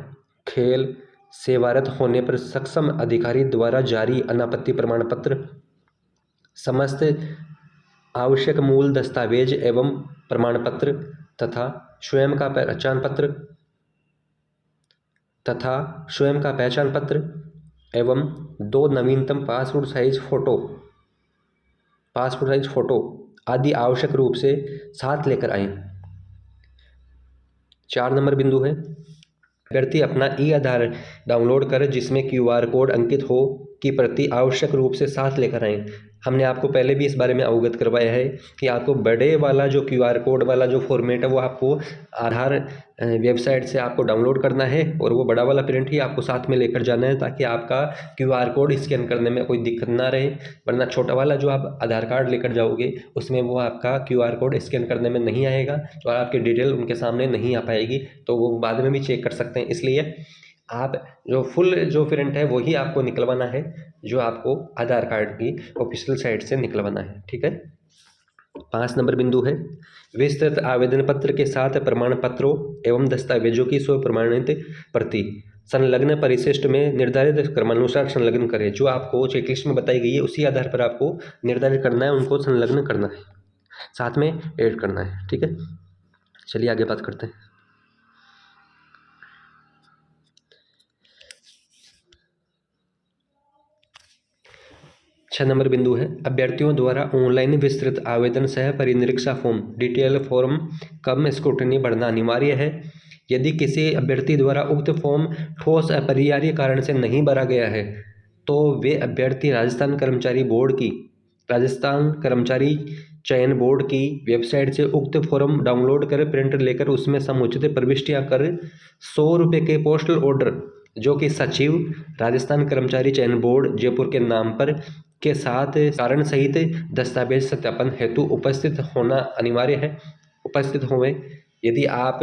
खेल, सेवारत होने पर सक्षम अधिकारी द्वारा जारी अनापत्ति प्रमाण पत्र, समस्त आवश्यक मूल दस्तावेज एवं प्रमाण पत्र तथा स्वयं का पहचान पत्र एवं 2 नवीनतम पासपोर्ट साइज फोटो आदि आवश्यक रूप से साथ लेकर आएं। 4 नंबर बिंदु है अभ्यर्थी अपना ई-आधार डाउनलोड कर जिसमें क्यूआर कोड अंकित हो की प्रति आवश्यक रूप से साथ लेकर आएं। हमने आपको पहले भी इस बारे में अवगत करवाया है कि आपको बड़े वाला जो क्यूआर कोड वाला जो फॉर्मेट है वो आपको आधार वेबसाइट से आपको डाउनलोड करना है और वो बड़ा वाला प्रिंट ही आपको साथ में लेकर जाना है ताकि आपका क्यूआर कोड स्कैन करने में कोई दिक्कत ना रहे। वरना छोटा वाला जो आप आधार कार्ड लेकर जाओगे उसमें वो आपका क्यूआर कोड स्कैन करने में नहीं आएगा तो आपकी डिटेल उनके सामने नहीं आ पाएगी, तो वो बाद में भी चेक कर सकते हैं। इसलिए आप जो फुल जो प्रिंट है वही आपको निकलवाना है जो आपको आधार कार्ड की ऑफिशियल साइट से निकलवाना है, ठीक है। 5 नंबर बिंदु है विस्तृत आवेदन पत्र के साथ प्रमाण पत्रों एवं दस्तावेजों की स्व प्रमाणित प्रति संलग्न परिशिष्ट में निर्धारित क्रमानुसार संलग्न करें। जो आपको चेकलिस्ट में बताई गई है उसी आधार पर आपको निर्धारित करना है, उनको संलग्न करना है, साथ में ऐड करना है, ठीक है। चलिए आगे बात करते हैं। 6 नंबर बिंदु है अभ्यर्थियों द्वारा ऑनलाइन विस्तृत आवेदन सह परिनिरीक्षा फॉर्म डिटेल फॉर्म कम स्क्रूटनी भरना अनिवार्य है। यदि किसी अभ्यर्थी द्वारा उक्त फॉर्म ठोस अपरिहार्य कारण से नहीं भरा गया है तो वे अभ्यर्थी राजस्थान कर्मचारी बोर्ड की राजस्थान कर्मचारी चयन बोर्ड की वेबसाइट से उक्त फॉर्म डाउनलोड कर प्रिंट लेकर उसमें समुचित प्रविष्टियां कर 100 रुपये के पोस्टल ऑर्डर जो कि सचिव राजस्थान कर्मचारी चयन बोर्ड जयपुर के नाम पर के साथ कारण सहित दस्तावेज सत्यापन हेतु उपस्थित होना अनिवार्य है। उपस्थित हों। यदि आप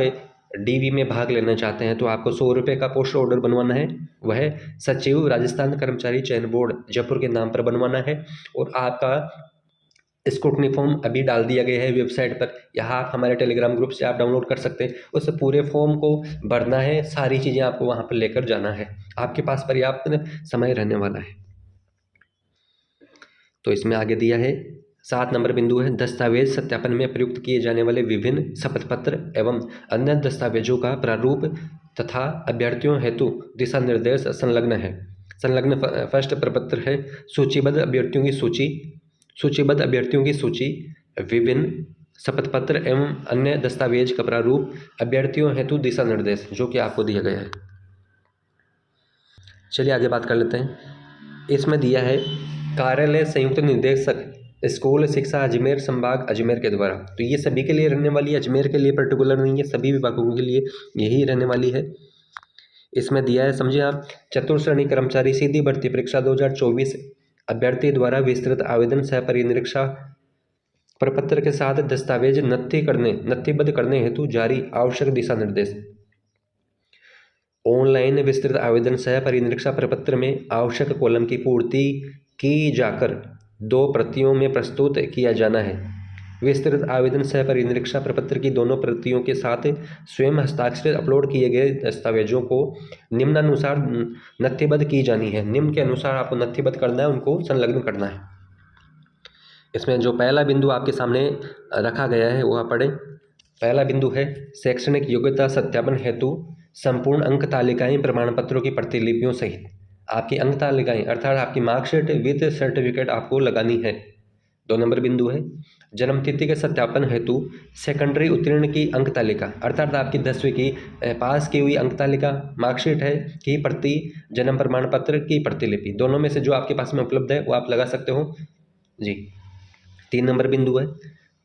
डीवी में भाग लेना चाहते हैं तो आपको 100 रुपये का पोस्टल ऑर्डर बनवाना है। वह सचिव राजस्थान कर्मचारी चयन बोर्ड जयपुर के नाम पर बनवाना है। और आपका स्क्रूटनी फॉर्म अभी डाल दिया गया है वेबसाइट पर, यहाँ आप हमारे टेलीग्राम ग्रुप से आप डाउनलोड कर सकते हैं। उस पूरे फॉर्म को भरना है, सारी चीज़ें आपको वहाँ पर लेकर जाना है। आपके पास पर्याप्त समय रहने वाला है। तो इसमें आगे दिया है 7 नंबर बिंदु है, दस्तावेज सत्यापन में प्रयुक्त किए जाने वाले विभिन्न शपथ पत्र एवं अन्य दस्तावेजों का प्रारूप तथा अभ्यर्थियों हेतु दिशा निर्देश संलग्न है। संलग्न फर्स्ट प्रपत्र है सूचीबद्ध अभ्यर्थियों की सूची, विभिन्न शपथ पत्र एवं अन्य दस्तावेज का प्रारूप, अभ्यर्थियों हेतु दिशा निर्देश जो कि आपको दिया गया है। चलिए आगे बात कर लेते हैं। इसमें दिया है कार्यालय संयुक्त निदेशक स्कूल शिक्षा अजमेर संभाग अजमेर के द्वारा। तो ये सभी के लिए रहने वाली है, अजमेर के लिए पर्टिकुलर नहीं है, सभी विभागों के लिए यही रहने वाली है। इसमें दिया है, समझिए आप, चतुर्थ कर्मचारी सीधी भर्ती परीक्षा 2024 अभ्यर्थी द्वारा विस्तृत आवेदन सह परिनिरीक्षा प्रपत्र के साथ दस्तावेज नथिबद्ध करने हेतु जारी आवश्यक दिशा निर्देश। ऑनलाइन विस्तृत आवेदन सह परिनिरीक्षा प्रपत्र में आवश्यक कॉलम की पूर्ति की जाकर 2 प्रतियों में प्रस्तुत किया जाना है। विस्तृत आवेदन सह परिनिरीक्षा प्रपत्र की दोनों प्रतियों के साथ स्वयं हस्ताक्षरित अपलोड किए गए दस्तावेजों को निम्नानुसार नथिबद्ध की जानी है। निम्न के अनुसार आपको नथिबद्ध करना है, उनको संलग्न करना है। इसमें जो पहला बिंदु आपके सामने रखा गया है वो आप पढ़ें। पहला बिंदु है शैक्षणिक योग्यता सत्यापन हेतु संपूर्ण अंक तालिकाएं प्रमाण पत्रों की प्रतिलिपियों सहित आपकी अंक तालिकाएं अर्थात आपकी मार्कशीट विद सर्टिफिकेट आपको लगानी है। 2 नंबर बिंदु है जन्म तिथि के सत्यापन हेतु सेकेंडरी उत्तीर्ण की अंक तालिका अर्थात आपकी 10वीं की पास की हुई अंक तालिका, मार्कशीट है की प्रति, जन्म प्रमाण पत्र की प्रतिलिपि, दोनों में से जो आपके पास में उपलब्ध है वो आप लगा सकते हो जी। 3 नंबर बिंदु है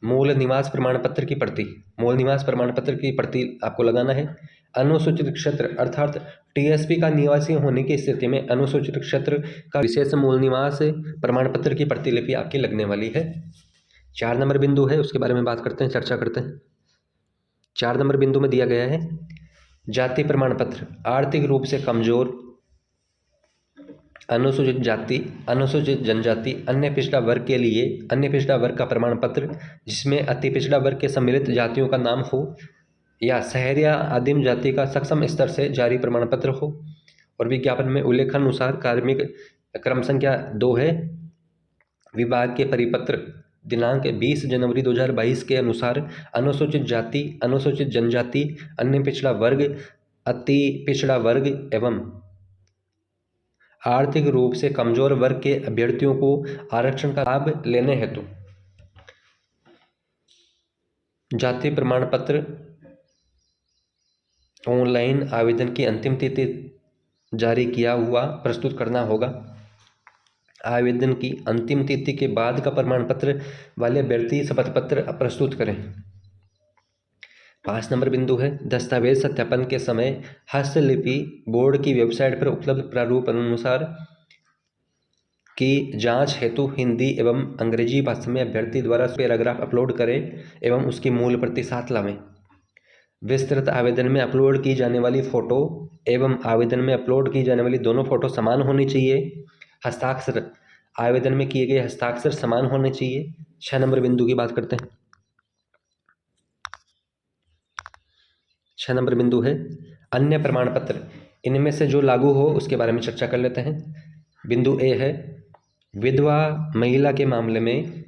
मूल निवास प्रमाण पत्र की प्रति, मूल निवास प्रमाण पत्र की प्रति आपको लगाना है। अनुसूचित क्षेत्र अर्थात टीएसपी का निवासी होने की स्थिति में अनुसूचित क्षेत्र का विशेष मूल निवास प्रमाण पत्र की प्रतिलिपि आपकी लगने वाली है। 4 नंबर बिंदु है, उसके बारे में बात करते हैं, चर्चा करते हैं। 4 नंबर बिंदु में दिया गया है जाति प्रमाण पत्र, आर्थिक रूप से कमजोर, अनुसूचित जाति, अनुसूचित जनजाति, अन्य पिछड़ा वर्ग के लिए अन्य पिछड़ा वर्ग का प्रमाण पत्र जिसमें अति पिछड़ा वर्ग के सम्मिलित जातियों का नाम हो या शहरिया आदिम जाति का सक्षम स्तर से जारी प्रमाण पत्र हो। और विज्ञापन में उल्लेखानुसार कार्मिक क्रम संख्या 2 है विभाग के परिपत्र दिनांक 20 जनवरी 2022 के अनुसार अनुसूचित जाति, अनुसूचित जनजाति, अन्य पिछड़ा वर्ग, अति पिछड़ा वर्ग एवं आर्थिक रूप से कमजोर वर्ग के अभ्यर्थियों को आरक्षण का लाभ लेने हेतु जाति प्रमाण पत्र ऑनलाइन आवेदन की अंतिम तिथि जारी किया हुआ प्रस्तुत करना होगा। आवेदन की अंतिम तिथि के बाद का प्रमाण पत्र वाले अभ्यर्थी शपथ पत्र प्रस्तुत करें। 5 नंबर बिंदु है दस्तावेज सत्यापन के समय हस्तलिपि बोर्ड की वेबसाइट पर उपलब्ध प्रारूप अनुसार की जांच हेतु हिंदी एवं अंग्रेजी भाषा में अभ्यर्थी द्वारा पैराग्राफ अपलोड करें एवं उसकी मूल प्रति साथ लावें। विस्तृत आवेदन में अपलोड की जाने वाली फ़ोटो एवं आवेदन में अपलोड की जाने वाली दोनों फ़ोटो समान होनी चाहिए। हस्ताक्षर आवेदन में किए गए हस्ताक्षर समान होने चाहिए। 6 नंबर बिंदु की बात करते हैं। 6 नंबर बिंदु है अन्य प्रमाण पत्र, इनमें से जो लागू हो उसके बारे में चर्चा कर लेते हैं। बिंदु ए है विधवा महिला के मामले में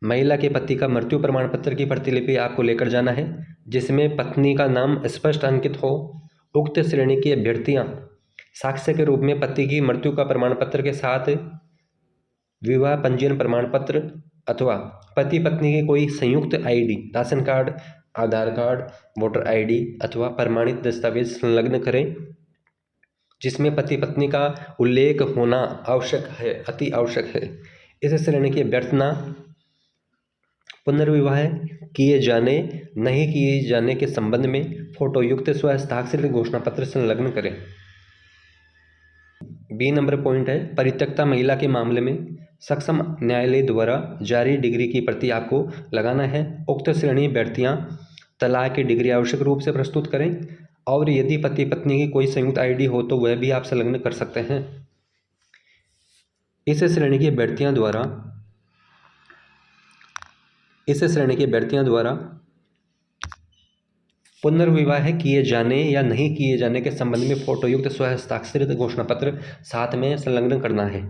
महिला के पति का मृत्यु प्रमाण पत्र की प्रतिलिपि आपको लेकर जाना है जिसमें पत्नी का नाम स्पष्ट अंकित हो। उक्त श्रेणी की अभ्यर्थियां साक्ष्य के रूप में पति की मृत्यु का प्रमाण पत्र के साथ विवाह पंजीयन प्रमाण पत्र अथवा पति पत्नी की कोई संयुक्त आईडी, राशन कार्ड, आधार कार्ड, वोटर आईडी अथवा प्रमाणित दस्तावेज संलग्न करें जिसमें पति पत्नी का उल्लेख होना आवश्यक है, अति आवश्यक है। इस श्रेणी की अभ्यर्थना पुनर्विवाह किए जाने नहीं किए जाने के संबंध में फोटोयुक्त स्व हस्ताक्षरित घोषणा पत्र संलग्न करें। बी नंबर पॉइंट है, परित्यक्ता महिला के मामले में सक्षम न्यायालय द्वारा जारी डिग्री की प्रति आपको लगाना है। उक्त श्रेणी अभ्यर्थियां तलाक की डिग्री आवश्यक रूप से प्रस्तुत करें और यदि पति पत्नी की कोई संयुक्त आईडी हो तो वह भी आप संलग्न कर सकते हैं। इस श्रेणी की अभ्यर्थियों द्वारा पुनर्विवाह किए जाने या नहीं किए जाने के संबंध में फोटोयुक्त स्व हस्ताक्षरित घोषणा पत्र साथ में संलग्न करना है।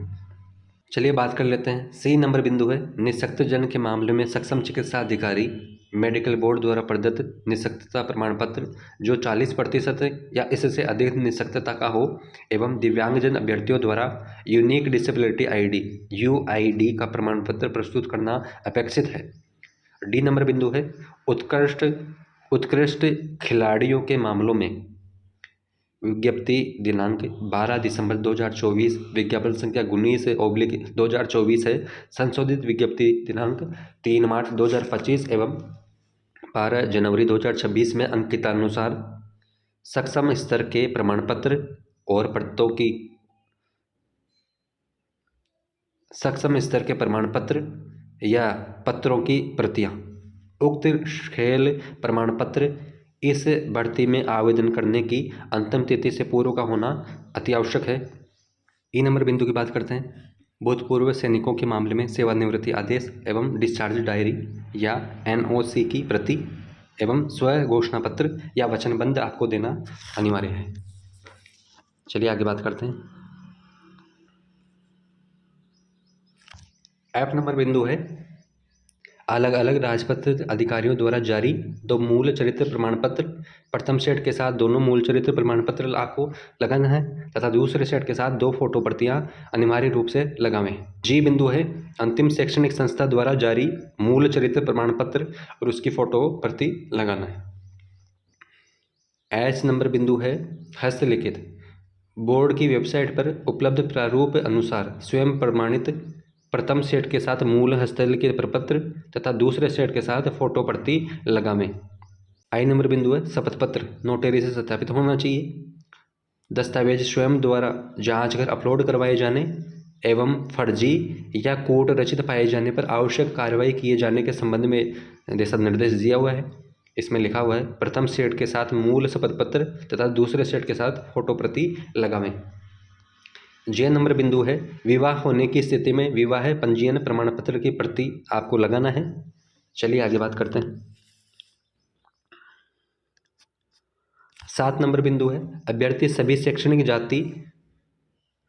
चलिए बात कर लेते हैं। सी नंबर बिंदु है, निःशक्तजन के मामले में सक्षम चिकित्सा अधिकारी मेडिकल बोर्ड द्वारा प्रदत्त निःशक्तता प्रमाण पत्र जो 40% या इससे अधिक निःशक्तता का हो एवं दिव्यांगजन अभ्यर्थियों द्वारा यूनिक डिसेबिलिटी आईडी UID का प्रमाण पत्र प्रस्तुत करना अपेक्षित है। डी नंबर बिंदु है, उत्कृष्ट खिलाड़ियों के मामलों में विज्ञप्ति दिनांक 12 दिसंबर 2024, विज्ञापन संख्या 19/2024 है। संशोधित विज्ञप्ति दिनांक 3 मार्च 2025 एवं 12 जनवरी 2026 में अंकितानुसार सक्षम स्तर के प्रमाण पत्र और पत्रों की सक्षम स्तर के प्रमाण पत्र या पत्रों की प्रतियां। उक्त खेल प्रमाण पत्र इस भर्ती में आवेदन करने की अंतिम तिथि से पूर्व का होना अति आवश्यक है। ई नंबर बिंदु की बात करते हैं। भूतपूर्व सैनिकों के मामले में सेवानिवृत्ति आदेश एवं डिस्चार्ज डायरी या NOC की प्रति एवं स्व घोषणा पत्र या वचनबंध आपको देना अनिवार्य है। चलिए आगे बात करते हैं। एफ नंबर बिंदु है, अलग अलग राजपत्रित अधिकारियों द्वारा जारी 2 मूल चरित्र प्रमाण पत्र, प्रथम सेट के साथ दोनों मूल चरित्र प्रमाण पत्र आपको लगाना है तथा दूसरे सेट के साथ 2 फोटो प्रतियां अनिवार्य रूप से लगावें। जी बिंदु है, अंतिम शैक्षणिक संस्था द्वारा जारी मूल चरित्र प्रमाण पत्र और उसकी फोटो प्रति लगाना है। एच नंबर बिंदु है, हस्तलिखित बोर्ड की वेबसाइट पर उपलब्ध प्रारूप अनुसार स्वयं प्रमाणित प्रथम सेट के साथ मूल हस्तलिखित प्रपत्र तथा दूसरे सेट के साथ फोटो प्रति लगावें। आई नंबर बिंदु है, शपथ पत्र नोटरी से सत्यापित होना चाहिए। दस्तावेज स्वयं द्वारा जांच कर अपलोड करवाए जाने एवं फर्जी या कोर्ट रचित पाए जाने पर आवश्यक कार्रवाई किए जाने के संबंध में दिशा निर्देश दिया हुआ है। इसमें लिखा हुआ है, प्रथम सेट के साथ मूल शपथ पत्र तथा दूसरे सेट के साथ फोटो प्रति लगावें। जे नंबर बिंदु है, विवाह होने की स्थिति में विवाह पंजीयन प्रमाण पत्र की प्रति आपको लगाना है। चलिए आगे बात करते हैं। 7 नंबर बिंदु है, अभ्यर्थी सभी शैक्षणिक जाति,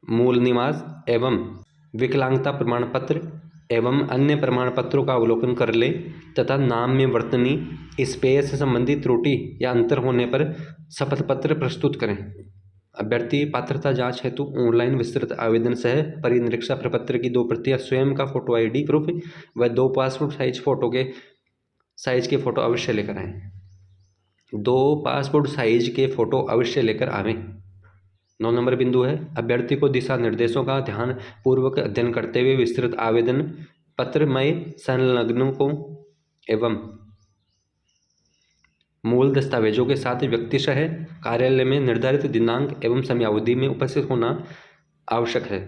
मूल निवास एवं विकलांगता प्रमाण पत्र एवं अन्य प्रमाण पत्रों का अवलोकन कर ले तथा नाम में वर्तनी स्पेस संबंधी त्रुटि या अंतर होने पर शपथ पत्र प्रस्तुत करें। अभ्यर्थी पात्रता जांच हेतु ऑनलाइन विस्तृत आवेदन सह परिनिरीक्षा प्रपत्र की 2 प्रतियां, स्वयं का फोटो ID प्रूफ व 2 पासपोर्ट साइज के फोटो अवश्य लेकर आएँ। 2 पासपोर्ट साइज के फोटो अवश्य लेकर आवें। 9 नंबर बिंदु है, अभ्यर्थी को दिशा निर्देशों का ध्यान पूर्वक अध्ययन करते हुए विस्तृत आवेदन पत्र में संलग्नों को एवं मूल दस्तावेजों के साथ व्यक्तिशः कार्यालय में निर्धारित दिनांक एवं समयावधि में उपस्थित होना आवश्यक है।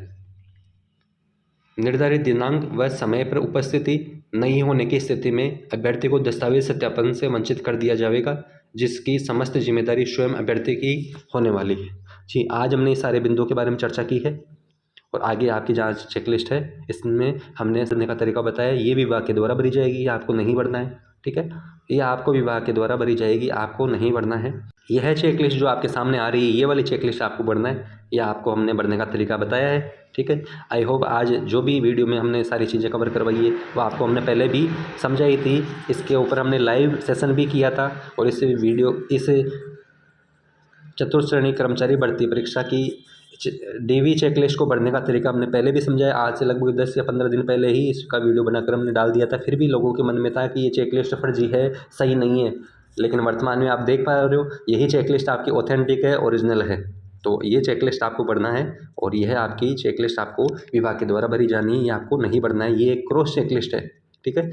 निर्धारित दिनांक व समय पर उपस्थिति नहीं होने की स्थिति में अभ्यर्थी को दस्तावेज सत्यापन से वंचित कर दिया जाएगा, जिसकी समस्त जिम्मेदारी स्वयं अभ्यर्थी की होने वाली है। जी, आज हमने सारे बिंदुओं के बारे में चर्चा की है और आगे आपकी जांच चेकलिस्ट है, इसमें हमने करने का तरीका बताया। ये विभाग के द्वारा भरी जाएगी, आपको नहीं भरना है, ठीक है। ये आपको विभाग के द्वारा भरी जाएगी, आपको नहीं भरना है। यह है चेकलिस्ट जो आपके सामने आ रही है, ये वाली चेकलिस्ट आपको भरना है, यह आपको हमने भरने का तरीका बताया है, ठीक है। आई होप आज जो भी वीडियो में हमने सारी चीज़ें कवर करवाई है वो आपको हमने पहले भी समझाई थी। इसके ऊपर हमने लाइव सेशन भी किया था और इस चतुर्थ श्रेणी कर्मचारी भर्ती परीक्षा की DV चेकलिस्ट को भरने का तरीका हमने पहले भी समझाया। आज से लगभग 10 या 15 दिन पहले ही इसका वीडियो बनाकर हमने डाल दिया था। फिर भी लोगों के मन में था कि ये चेकलिस्ट फर्जी है, सही नहीं है, लेकिन वर्तमान में आप देख पा रहे हो यही चेकलिस्ट आपकी ऑथेंटिक है, ओरिजिनल है। तो ये चेकलिस्ट आपको पढ़ना है और यह आपकी चेकलिस्ट आपको विभाग के द्वारा भरी जानी है, ये आपको नहीं पढ़ना है, ये एक क्रॉस चेकलिस्ट है। ठीक है,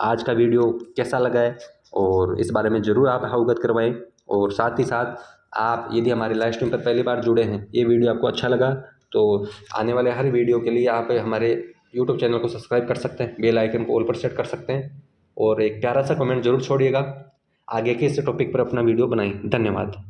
आज का वीडियो कैसा लगा है और इस बारे में ज़रूर आप अवगत करवाएं। और साथ ही साथ आप यदि हमारे लाइव स्ट्रीम पर पहली बार जुड़े हैं, ये वीडियो आपको अच्छा लगा तो आने वाले हर वीडियो के लिए आप हमारे यूट्यूब चैनल को सब्सक्राइब कर सकते हैं, बेल आइकन को ऑल पर सेट कर सकते हैं और एक प्यारा सा कमेंट जरूर छोड़िएगा। आगे के इस टॉपिक पर अपना वीडियो बनाएं। धन्यवाद।